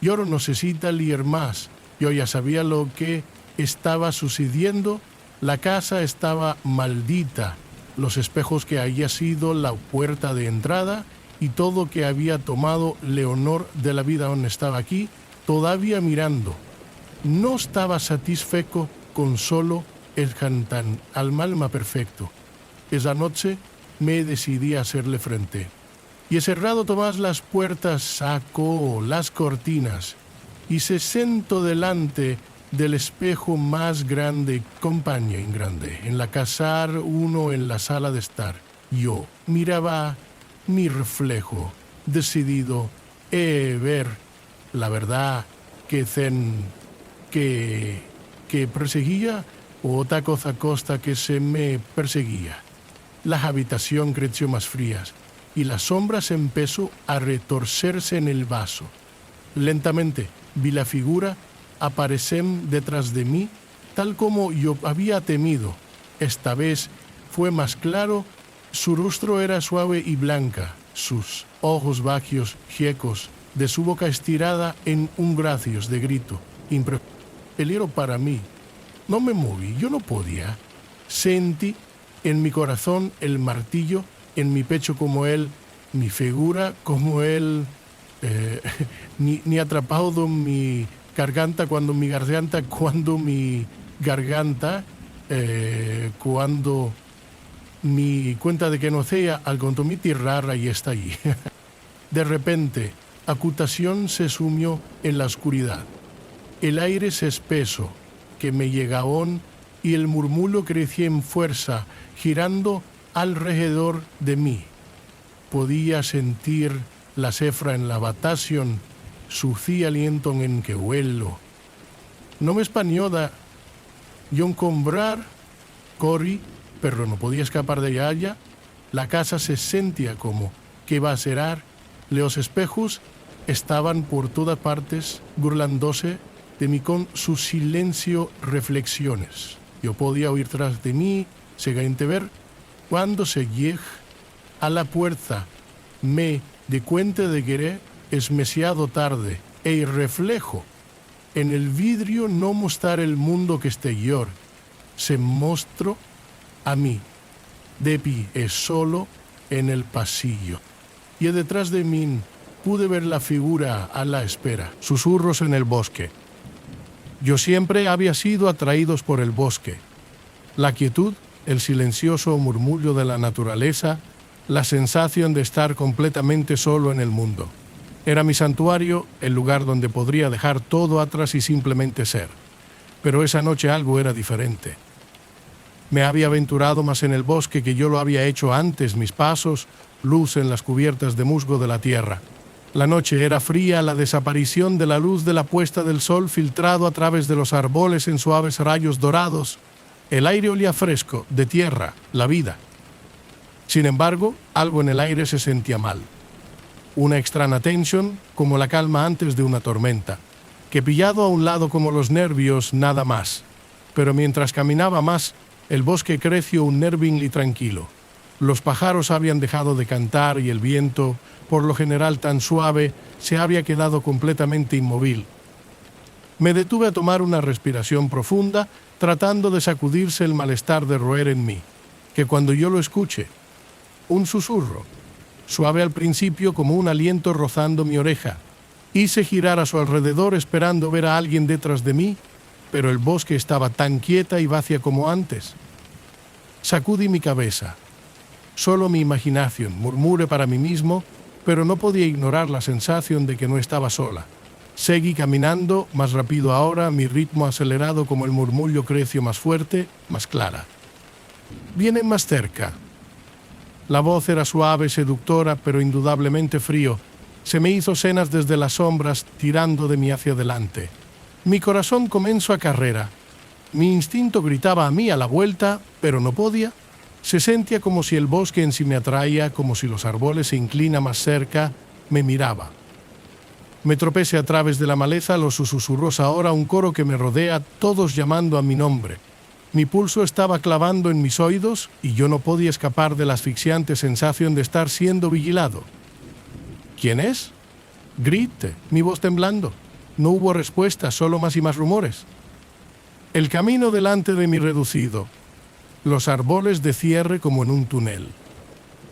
Yo no necesita leer más. Yo ya sabía lo que estaba sucediendo. La casa estaba maldita. Los espejos que había sido la puerta de entrada y todo que había tomado Leonor de la vida donde estaba aquí, todavía mirando. No estaba satisfecho con solo el jantan al alma perfecto. Esa noche me decidí a hacerle frente. Y he cerrado todas las puertas, saco las cortinas y se sentó delante del espejo más grande, compañía en grande, en la casar uno en la sala de estar. Yo miraba mi reflejo, decidido ver la verdad que perseguía o otra cosa que se me perseguía. La habitación creció más frías y las sombras empezó a retorcerse en el vaso. Lentamente vi la figura aparecer detrás de mí, tal como yo había temido. Esta vez fue más claro, su rostro era suave y blanca, sus ojos bajos, hiecos, de su boca estirada en un gracios de grito. Peligro para mí. No me moví, yo no podía. Sentí en mi corazón el martillo, en mi pecho como él, mi figura como él, ni atrapado en mi garganta, cuando mi cuenta de que no sea, al conto mi tirrara y está allí. De repente, acutación se sumió en la oscuridad. El aire se espesó, que me llegaban, y el murmullo crecía en fuerza, girando alrededor de mí. Podía sentir la cefra en la batación, sucí aliento en que huelo. No me españoda, yo encombrar, corrí, pero no podía escapar de ella. La casa se sentía como que va a cerrar. Los espejos estaban por todas partes, burlándose de mí con su silencio reflexiones. Yo podía oír tras de mí, segamente ver, cuando se llega a la puerta, me di cuenta de que es demasiado tarde, y reflejo en el vidrio no mostrar el mundo que exterior, se mostró a mí, de pie, solo en el pasillo. Y detrás de mí pude ver la figura a la espera, susurros en el bosque. Yo siempre había sido atraídos por el bosque. La quietud, el silencioso murmullo de la naturaleza, la sensación de estar completamente solo en el mundo. Era mi santuario, el lugar donde podría dejar todo atrás y simplemente ser. Pero esa noche algo era diferente. Me había aventurado más en el bosque que yo lo había hecho antes, mis pasos, luz en las cubiertas de musgo de la tierra. La noche era fría, la desaparición de la luz de la puesta del sol filtrado a través de los árboles en suaves rayos dorados. El aire olía fresco, de tierra, la vida. Sin embargo, algo en el aire se sentía mal. Una extraña tensión, como la calma antes de una tormenta, que pillado a un lado como los nervios, nada más. Pero mientras caminaba más, el bosque creció un nervingly tranquilo. Los pájaros habían dejado de cantar y el viento, por lo general tan suave, se había quedado completamente inmóvil. Me detuve a tomar una respiración profunda, tratando de sacudirse el malestar de roer en mí, que cuando yo lo escuché, un susurro, suave al principio como un aliento rozando mi oreja. Hice girar a su alrededor esperando ver a alguien detrás de mí, pero el bosque estaba tan quieta y vacía como antes. Sacudí mi cabeza. Solo mi imaginación, murmuré para mí mismo, pero no podía ignorar la sensación de que no estaba sola. Seguí caminando, más rápido ahora, mi ritmo acelerado como el murmullo creció más fuerte, más clara. Vienen más cerca. La voz era suave, seductora, pero indudablemente frío. Se me hizo señas desde las sombras, tirando de mí hacia adelante. Mi corazón comenzó a carrera. Mi instinto gritaba a mí a la vuelta, pero no podía. Se sentía como si el bosque en sí me atraía, como si los árboles se inclinan más cerca, me miraba. Me tropecé a través de la maleza, los susurros ahora un coro que me rodea, todos llamando a mi nombre. Mi pulso estaba clavando en mis oídos y yo no podía escapar de la asfixiante sensación de estar siendo vigilado. ¿Quién es? Grité, mi voz temblando. No hubo respuesta, solo más y más rumores. El camino delante de mí reducido. Los árboles de cierre como en un túnel.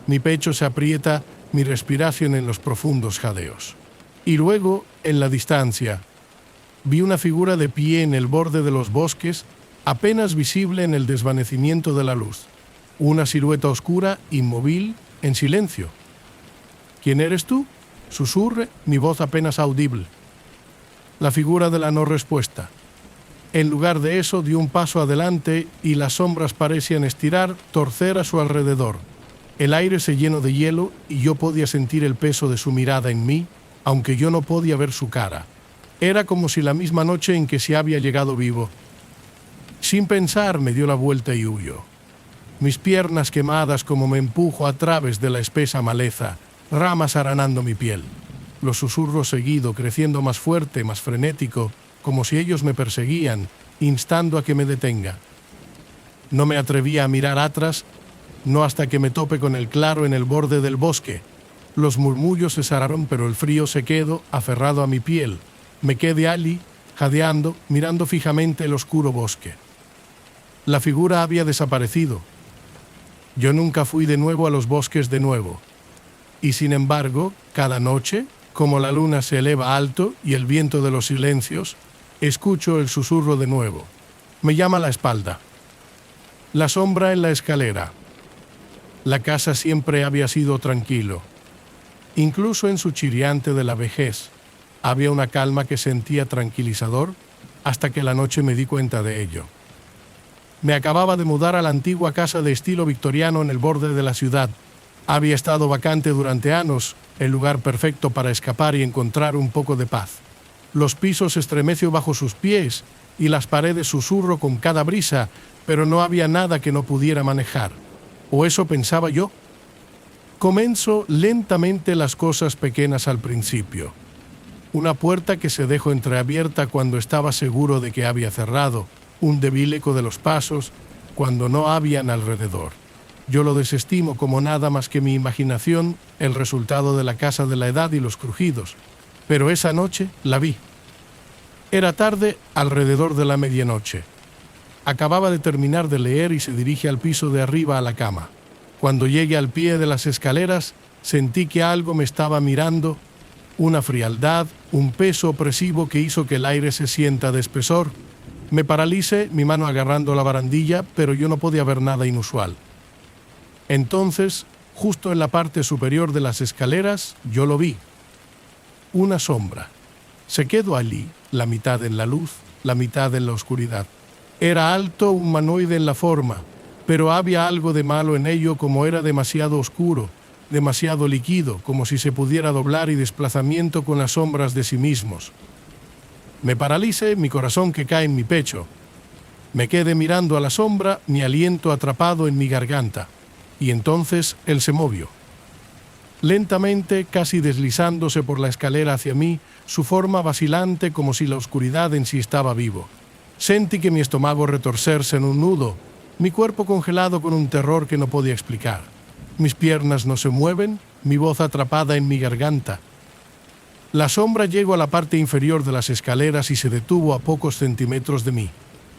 Mi pecho se aprieta, mi respiración en los profundos jadeos. Y luego, en la distancia, vi una figura de pie en el borde de los bosques, apenas visible en el desvanecimiento de la luz. Una silueta oscura, inmóvil, en silencio. ¿Quién eres tú? Susurré, mi voz apenas audible. La figura de la no respuesta. En lugar de eso, dio un paso adelante y las sombras parecían estirar, torcer a su alrededor. El aire se llenó de hielo y yo podía sentir el peso de su mirada en mí, aunque yo no podía ver su cara. Era como si la misma noche en que se había llegado vivo. Sin pensar, me dio la vuelta y huyó. Mis piernas quemadas como me empujo a través de la espesa maleza, ramas aranando mi piel. Los susurros seguidos, creciendo más fuerte, más frenético, como si ellos me perseguían, instando a que me detenga. No me atrevía a mirar atrás, no hasta que me tope con el claro en el borde del bosque. Los murmullos cesaron, pero el frío se quedó aferrado a mi piel. Me quedé allí, jadeando, mirando fijamente el oscuro bosque. La figura había desaparecido. Yo nunca fui de nuevo a los bosques de nuevo. Y sin embargo, cada noche, como la luna se eleva alto y el viento de los silencios, escucho el susurro de nuevo. Me llama a la espalda. La sombra en la escalera. La casa siempre había sido tranquilo. Incluso en su chirriante de la vejez, había una calma que sentía tranquilizador hasta que la noche me di cuenta de ello. Me acababa de mudar a la antigua casa de estilo victoriano en el borde de la ciudad. Había estado vacante durante años, el lugar perfecto para escapar y encontrar un poco de paz. Los pisos estremeció bajo sus pies y las paredes susurro con cada brisa, pero no había nada que no pudiera manejar. O eso pensaba yo. Comenzó lentamente las cosas pequeñas al principio. Una puerta que se dejó entreabierta cuando estaba seguro de que había cerrado, un débil eco de los pasos cuando no habían alrededor. Yo lo desestimo como nada más que mi imaginación, el resultado de la casa de la edad y los crujidos. Pero esa noche la vi. Era tarde, alrededor de la medianoche. Acababa de terminar de leer y se dirige al piso de arriba a la cama. Cuando llegué al pie de las escaleras, sentí que algo me estaba mirando, una frialdad, un peso opresivo que hizo que el aire se sienta de espesor. Me paralicé, mi mano agarrando la barandilla, pero yo no podía ver nada inusual. Entonces, justo en la parte superior de las escaleras, yo lo vi. Una sombra. Se quedó allí, la mitad en la luz, la mitad en la oscuridad. Era alto, humanoide en la forma, pero había algo de malo en ello, como era demasiado oscuro, demasiado líquido, como si se pudiera doblar y desplazamiento con las sombras de sí mismos. Me paralicé, mi corazón que cae en mi pecho. Me quedé mirando a la sombra, mi aliento atrapado en mi garganta. Y entonces él se movió. Lentamente, casi deslizándose por la escalera hacia mí, su forma vacilante como si la oscuridad en sí estaba vivo. Sentí que mi estómago retorcerse en un nudo, mi cuerpo congelado con un terror que no podía explicar. Mis piernas no se mueven, mi voz atrapada en mi garganta. La sombra llegó a la parte inferior de las escaleras y se detuvo a pocos centímetros de mí.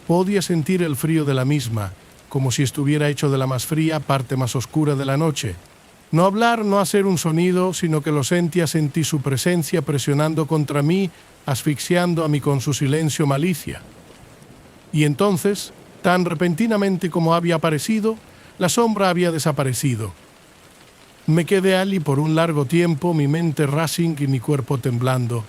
Podía sentir el frío de la misma, como si estuviera hecho de la más fría parte más oscura de la noche. No hablar, no hacer un sonido, sino que lo sentí su presencia presionando contra mí, asfixiando a mí con su silencio malicia. Y entonces, tan repentinamente como había aparecido, la sombra había desaparecido. Me quedé allí por un largo tiempo, mi mente racing y mi cuerpo temblando.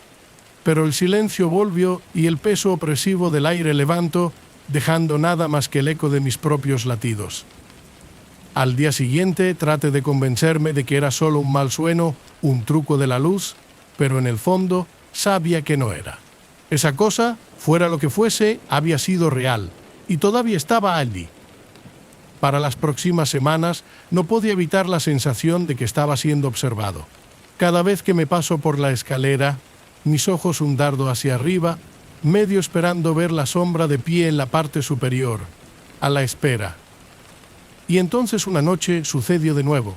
Pero el silencio volvió y el peso opresivo del aire levantó, dejando nada más que el eco de mis propios latidos. Al día siguiente traté de convencerme de que era solo un mal sueño, un truco de la luz, pero en el fondo sabía que no era. Esa cosa, fuera lo que fuese, había sido real y todavía estaba allí. Para las próximas semanas no podía evitar la sensación de que estaba siendo observado. Cada vez que me paso por la escalera, mis ojos un dardo hacia arriba, medio esperando ver la sombra de pie en la parte superior, a la espera. Y entonces una noche sucedió de nuevo.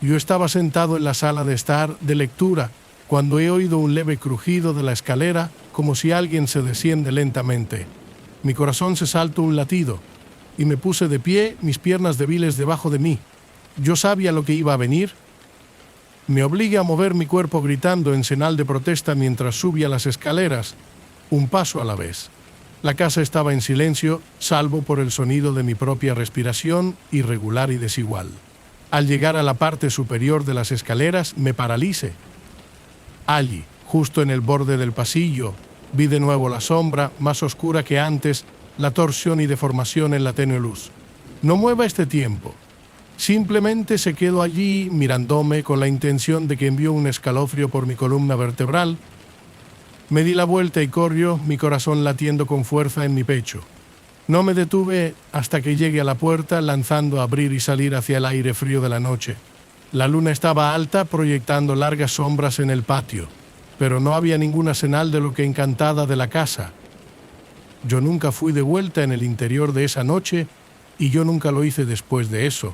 Yo estaba sentado en la sala de estar de lectura cuando he oído un leve crujido de la escalera como si alguien se desciende lentamente. Mi corazón se saltó un latido y me puse de pie, mis piernas débiles debajo de mí. Yo sabía lo que iba a venir. Me obligué a mover mi cuerpo gritando en señal de protesta mientras subía las escaleras, un paso a la vez. La casa estaba en silencio, salvo por el sonido de mi propia respiración, irregular y desigual. Al llegar a la parte superior de las escaleras, me paralicé. Allí, justo en el borde del pasillo, vi de nuevo la sombra, más oscura que antes, la torsión y deformación en la tenue luz. No mueva este tiempo. Simplemente se quedó allí mirándome con la intención de que envió un escalofrío por mi columna vertebral. Me di la vuelta y corrió, mi corazón latiendo con fuerza en mi pecho. No me detuve hasta que llegué a la puerta, lanzando a abrir y salir hacia el aire frío de la noche. La luna estaba alta, proyectando largas sombras en el patio, pero no había ninguna señal de lo que encantada de la casa. Yo nunca fui de vuelta en el interior de esa noche y yo nunca lo hice después de eso.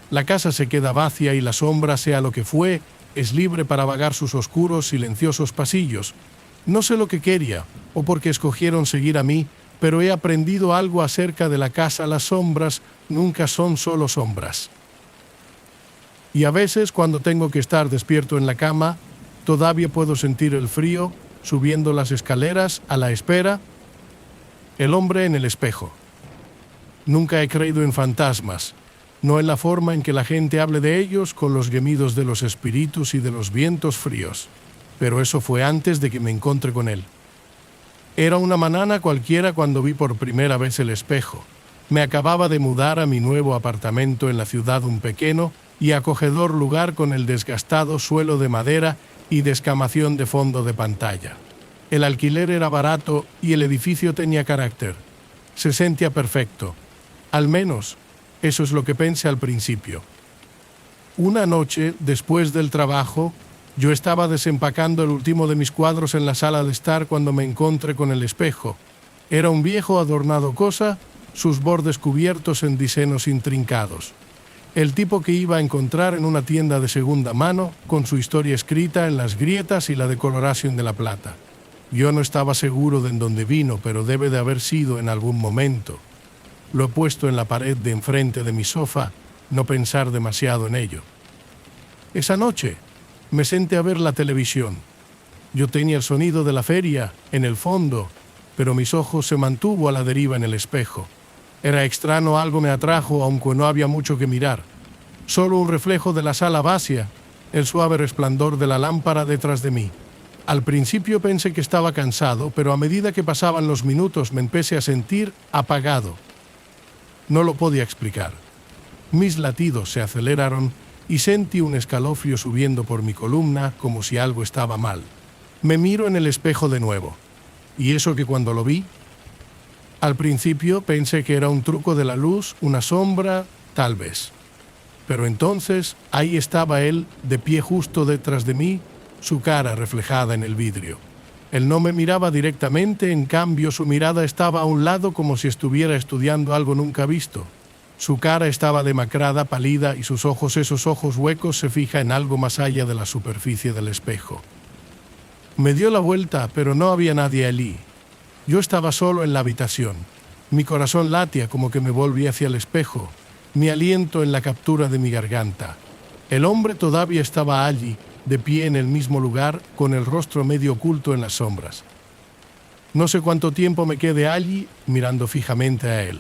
La casa se queda vacía y la sombra, sea lo que fue, es libre para vagar sus oscuros, silenciosos pasillos. No sé lo que quería o por qué escogieron seguir a mí, pero he aprendido algo acerca de la casa. Las sombras nunca son solo sombras. Y a veces, cuando tengo que estar despierto en la cama, todavía puedo sentir el frío subiendo las escaleras a la espera. El hombre en el espejo. Nunca he creído en fantasmas, no en la forma en que la gente hable de ellos, con los gemidos de los espíritus y de los vientos fríos. Pero eso fue antes de que me encontré con él. Era una mañana cualquiera cuando vi por primera vez el espejo. Me acababa de mudar a mi nuevo apartamento en la ciudad, un pequeño y acogedor lugar con el desgastado suelo de madera y descamación de fondo de pantalla. El alquiler era barato y el edificio tenía carácter. Se sentía perfecto. Al menos, eso es lo que pensé al principio. Una noche, después del trabajo, yo estaba desempacando el último de mis cuadros en la sala de estar cuando me encontré con el espejo. Era un viejo adornado cosa, sus bordes cubiertos en diseños intrincados. El tipo que iba a encontrar en una tienda de segunda mano, con su historia escrita en las grietas y la decoloración de la plata. Yo no estaba seguro de en dónde vino, pero debe de haber sido en algún momento. Lo he puesto en la pared de enfrente de mi sofá, no pensar demasiado en ello. Esa noche me senté a ver la televisión. Yo tenía el sonido de la feria en el fondo, pero mis ojos se mantuvo a la deriva en el espejo. Era extraño, algo me atrajo, aunque no había mucho que mirar. Solo un reflejo de la sala vacía, el suave resplandor de la lámpara detrás de mí. Al principio pensé que estaba cansado, pero a medida que pasaban los minutos me empecé a sentir apagado. No lo podía explicar. Mis latidos se aceleraron y sentí un escalofrío subiendo por mi columna, como si algo estaba mal. Me miro en el espejo de nuevo. ¿Y eso que cuando lo vi? Al principio pensé que era un truco de la luz, una sombra, tal vez. Pero entonces ahí estaba él, de pie justo detrás de mí, su cara reflejada en el vidrio. Él no me miraba directamente, en cambio su mirada estaba a un lado como si estuviera estudiando algo nunca visto. Su cara estaba demacrada, pálida, y sus ojos, esos ojos huecos, se fijan en algo más allá de la superficie del espejo. Me dio la vuelta, pero no había nadie allí. Yo estaba solo en la habitación. Mi corazón latía como que me volví hacia el espejo, mi aliento en la captura de mi garganta. El hombre todavía estaba allí, de pie en el mismo lugar, con el rostro medio oculto en las sombras. No sé cuánto tiempo me quedé allí, mirando fijamente a él.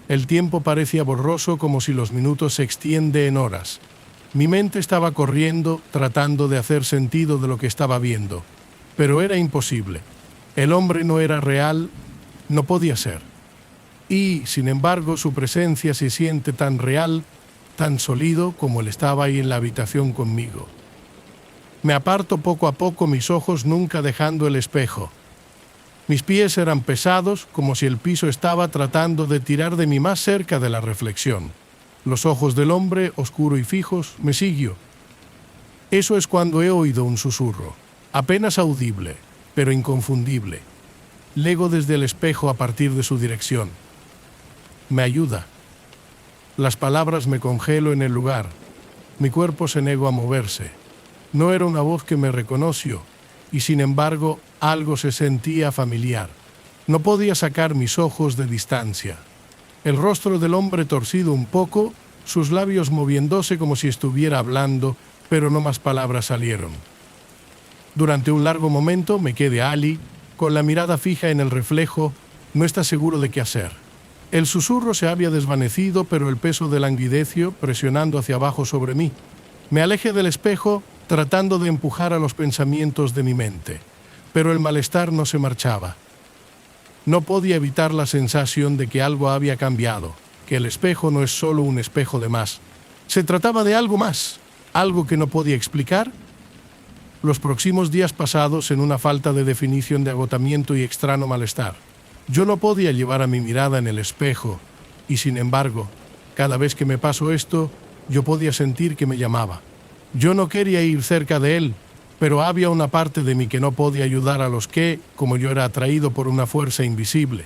El tiempo parecía borroso, como si los minutos se extienden en horas. Mi mente estaba corriendo, tratando de hacer sentido de lo que estaba viendo. Pero era imposible. El hombre no era real, no podía ser. Y, sin embargo, su presencia se siente tan real, tan sólido como él estaba ahí en la habitación conmigo. Me aparto poco a poco, mis ojos nunca dejando el espejo. Mis pies eran pesados, como si el piso estaba tratando de tirar de mí más cerca de la reflexión. Los ojos del hombre, oscuros y fijos, me siguió. Eso es cuando he oído un susurro, apenas audible, pero inconfundible. Lego desde el espejo a partir de su dirección. Me ayuda. Las palabras me congelo en el lugar. Mi cuerpo se negó a moverse. No era una voz que me reconoció, y sin embargo algo se sentía familiar. No podía sacar mis ojos de distancia. El rostro del hombre torcido un poco, sus labios moviéndose como si estuviera hablando, pero no más palabras salieron. Durante un largo momento me quedé allí, con la mirada fija en el reflejo, no está seguro de qué hacer. El susurro se había desvanecido, pero el peso del languidecio presionando hacia abajo sobre mí. Me alejé del espejo, tratando de empujar a los pensamientos de mi mente, pero el malestar no se marchaba. No podía evitar la sensación de que algo había cambiado, que el espejo no es solo un espejo de más. Se trataba de algo más, algo que no podía explicar. Los próximos días pasados en una falta de definición de agotamiento y extraño malestar. Yo no podía llevar a mi mirada en el espejo, y sin embargo, cada vez que me pasó esto, yo podía sentir que me llamaba. Yo no quería ir cerca de él, pero había una parte de mí que no podía ayudar a los que, como yo era atraído por una fuerza invisible.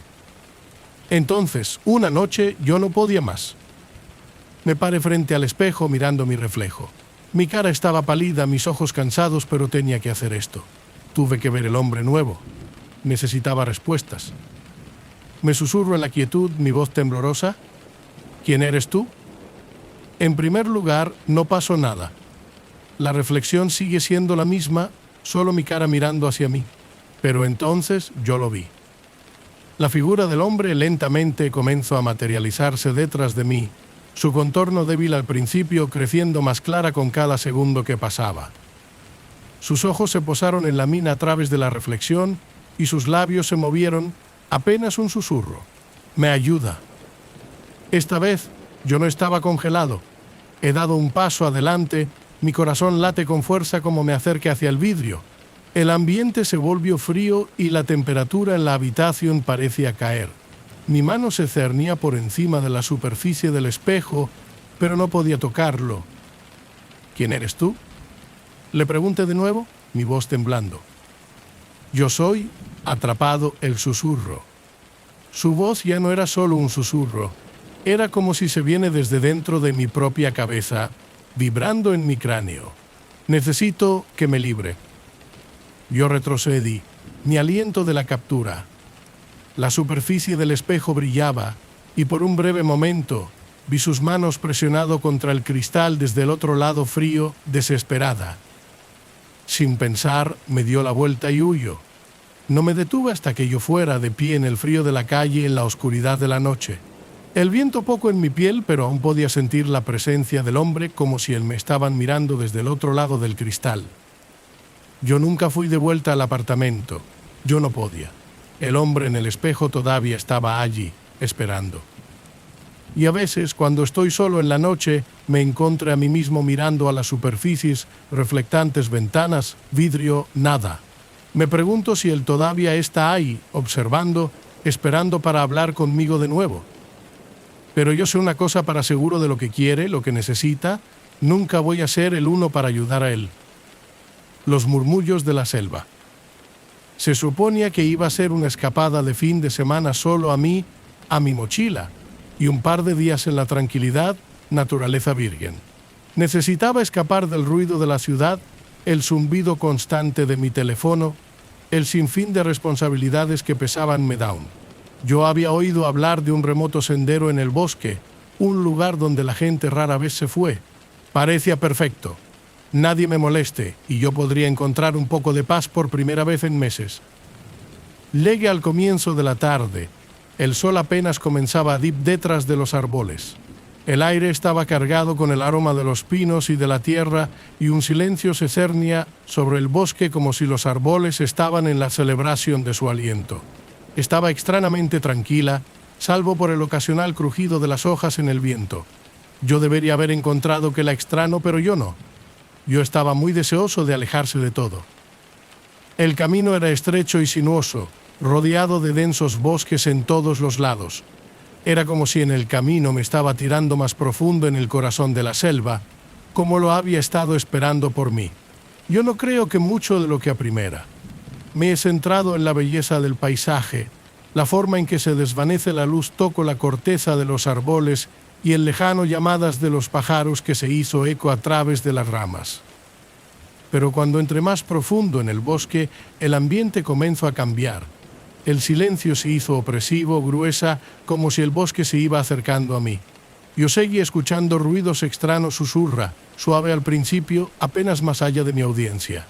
Entonces, una noche, yo no podía más. Me paré frente al espejo mirando mi reflejo. Mi cara estaba pálida, mis ojos cansados, pero tenía que hacer esto. Tuve que ver el hombre nuevo. Necesitaba respuestas. Me susurro en la quietud, mi voz temblorosa. ¿Quién eres tú? En primer lugar, no pasó nada. La reflexión sigue siendo la misma, solo mi cara mirando hacia mí. Pero entonces yo lo vi. La figura del hombre lentamente comenzó a materializarse detrás de mí, su contorno débil al principio creciendo más clara con cada segundo que pasaba. Sus ojos se posaron en la mina a través de la reflexión y sus labios se movieron, apenas un susurro. Me ayuda. Esta vez yo no estaba congelado. He dado un paso adelante, mi corazón late con fuerza como me acerque hacia el vidrio. El ambiente se volvió frío y la temperatura en la habitación parecía caer. Mi mano se cernía por encima de la superficie del espejo, pero no podía tocarlo. ¿Quién eres tú? Le pregunté de nuevo, mi voz temblando. Yo soy, atrapado, el susurro. Su voz ya no era solo un susurro, era como si se viene desde dentro de mi propia cabeza, vibrando en mi cráneo. Necesito que me libre. Yo retrocedí, mi aliento de la captura. La superficie del espejo brillaba y por un breve momento vi sus manos presionado contra el cristal desde el otro lado frío, desesperada. Sin pensar, me dio la vuelta y huyó. No me detuve hasta que yo fuera de pie en el frío de la calle en la oscuridad de la noche. El viento poco en mi piel, pero aún podía sentir la presencia del hombre como si él me estaban mirando desde el otro lado del cristal. Yo nunca fui de vuelta al apartamento. Yo no podía. El hombre en el espejo todavía estaba allí, esperando. Y a veces, cuando estoy solo en la noche, me encontré a mí mismo mirando a las superficies, reflectantes ventanas, vidrio, nada. Me pregunto si él todavía está ahí, observando, esperando para hablar conmigo de nuevo. Pero yo sé una cosa para seguro de lo que quiere, lo que necesita, nunca voy a ser el uno para ayudar a él. Los murmullos de la selva. Se suponía que iba a ser una escapada de fin de semana solo a mí, a mi mochila, y un par de días en la tranquilidad, naturaleza virgen. Necesitaba escapar del ruido de la ciudad, el zumbido constante de mi teléfono, el sinfín de responsabilidades que pesaban me down. Yo había oído hablar de un remoto sendero en el bosque, un lugar donde la gente rara vez se fue. Parecía perfecto. Nadie me moleste y yo podría encontrar un poco de paz por primera vez en meses. Llegué al comienzo de la tarde. El sol apenas comenzaba a dip detrás de los árboles. El aire estaba cargado con el aroma de los pinos y de la tierra y un silencio se cernía sobre el bosque como si los árboles estaban en la celebración de su aliento. Estaba extrañamente tranquila, salvo por el ocasional crujido de las hojas en el viento. Yo debería haber encontrado que la extraño, pero yo no. Yo estaba muy deseoso de alejarse de todo. El camino era estrecho y sinuoso, rodeado de densos bosques en todos los lados. Era como si en el camino me estaba tirando más profundo en el corazón de la selva, como lo había estado esperando por mí. Yo no creo que mucho de lo que a primera. Me he centrado en la belleza del paisaje, la forma en que se desvanece la luz toco la corteza de los árboles y el lejano llamadas de los pájaros que se hizo eco a través de las ramas. Pero cuando entré más profundo en el bosque, el ambiente comenzó a cambiar. El silencio se hizo opresivo, gruesa, como si el bosque se iba acercando a mí. Yo seguí escuchando ruidos extraños, susurra, suave al principio, apenas más allá de mi audiencia,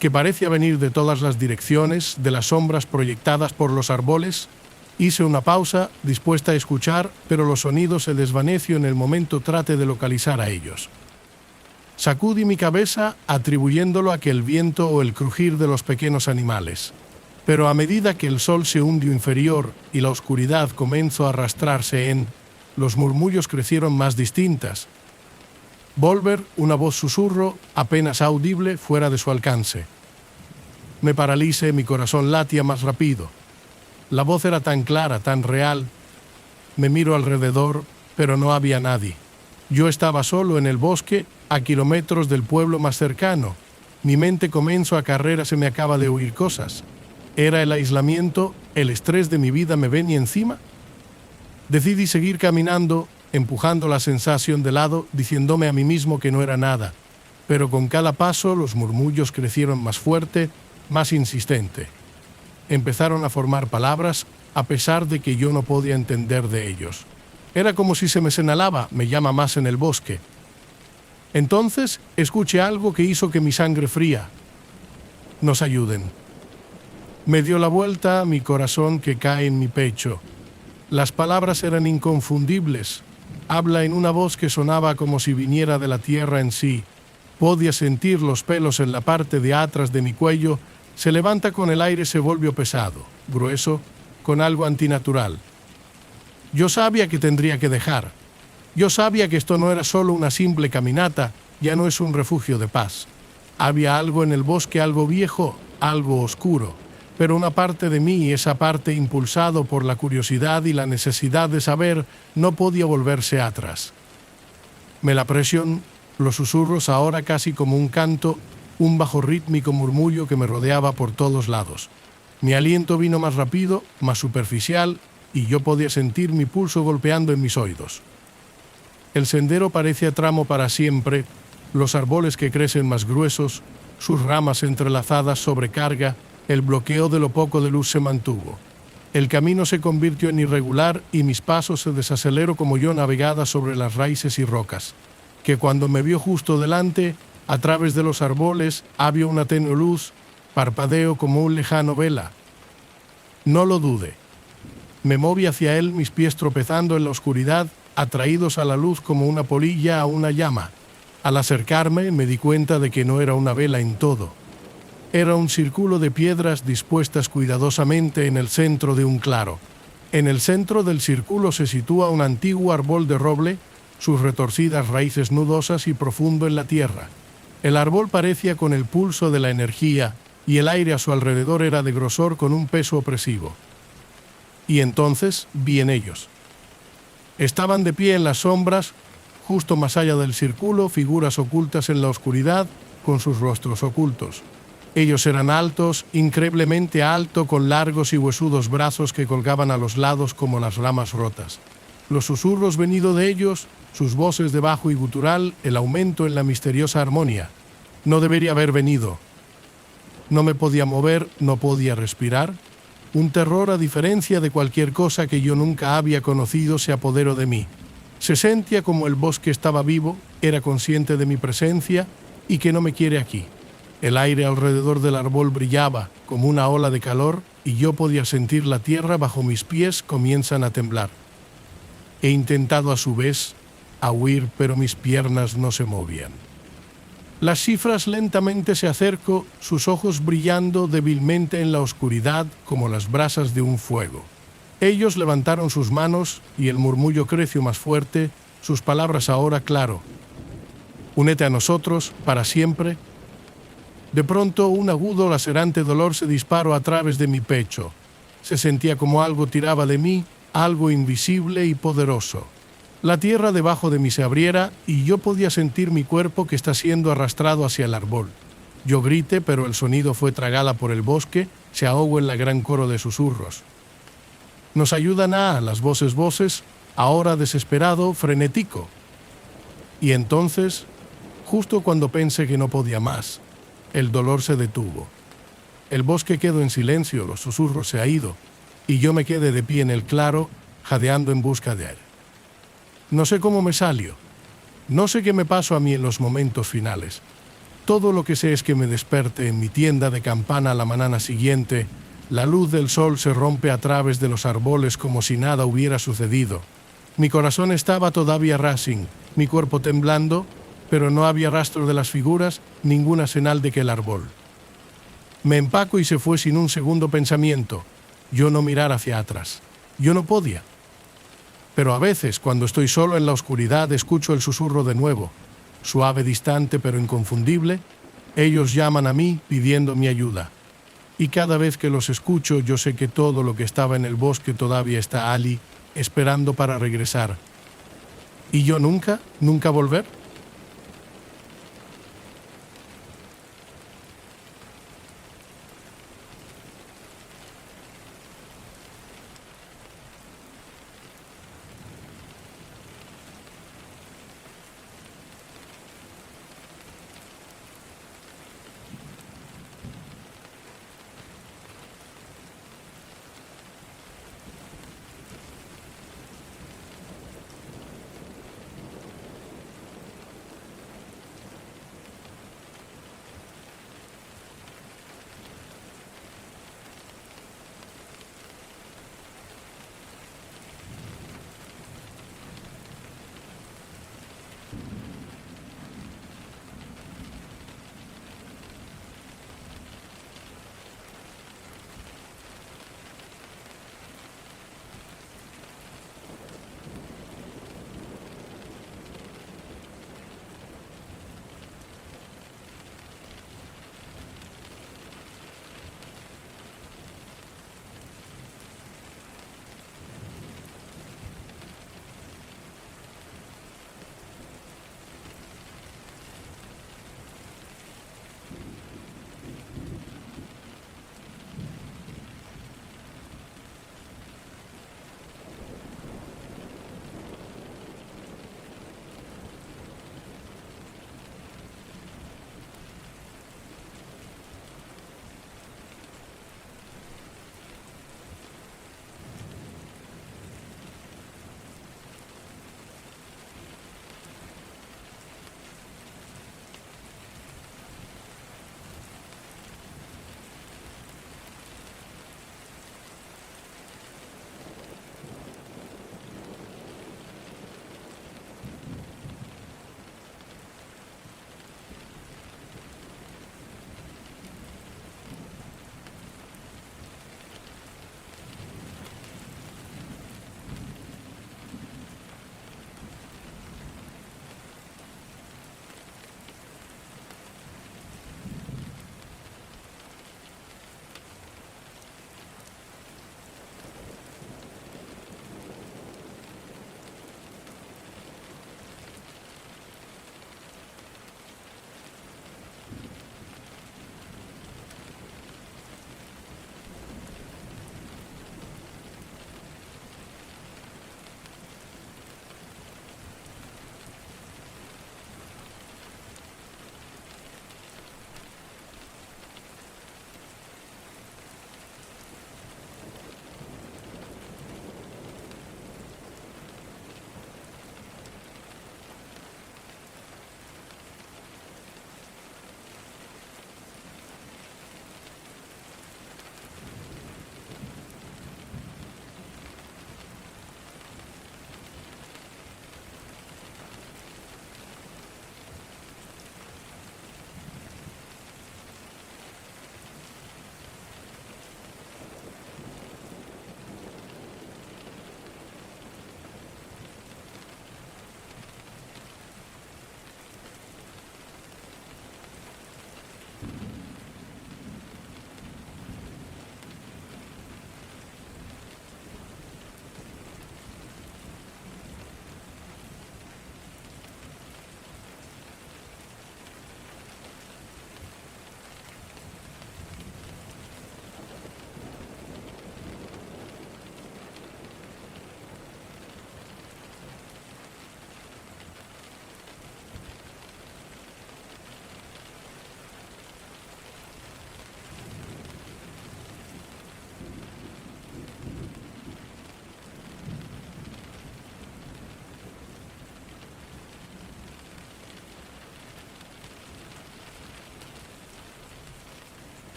que parecía venir de todas las direcciones, de las sombras proyectadas por los árboles. Hice una pausa, dispuesta a escuchar, pero los sonidos se desvaneció en el momento trate de localizar a ellos. Sacudí mi cabeza, atribuyéndolo a que el viento o el crujir de los pequeños animales. Pero a medida que el sol se hundió inferior y la oscuridad comenzó a arrastrarse los murmullos crecieron más distintas. Volver, una voz susurro, apenas audible, fuera de su alcance. Me paralicé, mi corazón latía más rápido. La voz era tan clara, tan real. Me miro alrededor, pero no había nadie. Yo estaba solo en el bosque, a kilómetros del pueblo más cercano. Mi mente comenzó a carrera, se me acaba de oír cosas. ¿Era el aislamiento, el estrés de mi vida me venía encima? Decidí seguir caminando, empujando la sensación de lado, diciéndome a mí mismo que no era nada. Pero con cada paso los murmullos crecieron más fuerte, más insistente. Empezaron a formar palabras, a pesar de que yo no podía entender de ellos. Era como si se me señalaba, me llama más en el bosque. Entonces escuché algo que hizo que mi sangre fría. Nos ayuden. Me dio la vuelta a mi corazón que cae en mi pecho. Las palabras eran inconfundibles. Habla en una voz que sonaba como si viniera de la tierra en sí. Podía sentir los pelos en la parte de atrás de mi cuello. Se levanta con el aire, se volvió pesado, grueso, con algo antinatural. Yo sabía que tendría que dejar. Yo sabía que esto no era solo una simple caminata, ya no es un refugio de paz. Había algo en el bosque, algo viejo, algo oscuro. Pero una parte de mí, esa parte impulsado por la curiosidad y la necesidad de saber, no podía volverse atrás. Me la presión, los susurros ahora casi como un canto, un bajo rítmico murmullo que me rodeaba por todos lados. Mi aliento vino más rápido, más superficial, y yo podía sentir mi pulso golpeando en mis oídos. El sendero parecía tramo para siempre, los árboles que crecen más gruesos, sus ramas entrelazadas sobrecarga, el bloqueo de lo poco de luz se mantuvo. El camino se convirtió en irregular y mis pasos se desaceleró como yo navegada sobre las raíces y rocas, que cuando me vio justo delante, a través de los árboles, había una tenue luz, parpadeo como un lejano vela. No lo dude. Me moví hacia él, mis pies tropezando en la oscuridad, atraídos a la luz como una polilla a una llama. Al acercarme, me di cuenta de que no era una vela en todo. Era un círculo de piedras dispuestas cuidadosamente en el centro de un claro. En el centro del círculo se sitúa un antiguo árbol de roble, sus retorcidas raíces nudosas y profundo en la tierra. El árbol parecía con el pulso de la energía y el aire a su alrededor era de grosor con un peso opresivo. Y entonces vi en ellos. Estaban de pie en las sombras, justo más allá del círculo, figuras ocultas en la oscuridad, con sus rostros ocultos. Ellos eran altos, increíblemente altos, con largos y huesudos brazos que colgaban a los lados como las ramas rotas. Los susurros venidos de ellos, sus voces de bajo y gutural, el aumento en la misteriosa armonía. No debería haber venido. No me podía mover, no podía respirar. Un terror, a diferencia de cualquier cosa que yo nunca había conocido, se apoderó de mí. Se sentía como el bosque estaba vivo, era consciente de mi presencia y que no me quiere aquí. El aire alrededor del árbol brillaba como una ola de calor y yo podía sentir la tierra bajo mis pies comienzan a temblar. He intentado a su vez a huir, pero mis piernas no se movían. Las cifras lentamente se acercó, sus ojos brillando débilmente en la oscuridad como las brasas de un fuego. Ellos levantaron sus manos y el murmullo creció más fuerte, sus palabras ahora claro. Únete a nosotros para siempre. De pronto un agudo, lacerante dolor se disparó a través de mi pecho. Se sentía como algo tiraba de mí, algo invisible y poderoso. La tierra debajo de mí se abriera y yo podía sentir mi cuerpo que está siendo arrastrado hacia el árbol. Yo grité, pero el sonido fue tragada por el bosque, se ahogó en la gran coro de susurros. Nos ayudan las voces, ahora desesperado, frenético. Y entonces, justo cuando pensé que no podía más, el dolor se detuvo. El bosque quedó en silencio, los susurros se han ido, y yo me quedé de pie en el claro, jadeando en busca de él. No sé cómo me salió. No sé qué me pasó a mí en los momentos finales. Todo lo que sé es que me desperté en mi tienda de campana la mañana siguiente. La luz del sol se rompe a través de los árboles como si nada hubiera sucedido. Mi corazón estaba todavía racing, mi cuerpo temblando, pero no había rastro de las figuras, ninguna señal de que el árbol. Me empaco y se fue sin un segundo pensamiento. Yo no mirar hacia atrás. Yo no podía. Pero a veces, cuando estoy solo en la oscuridad, escucho el susurro de nuevo. Suave, distante, pero inconfundible. Ellos llaman a mí pidiendo mi ayuda. Y cada vez que los escucho, yo sé que todo lo que estaba en el bosque todavía está allí, esperando para regresar. ¿Y yo nunca volver?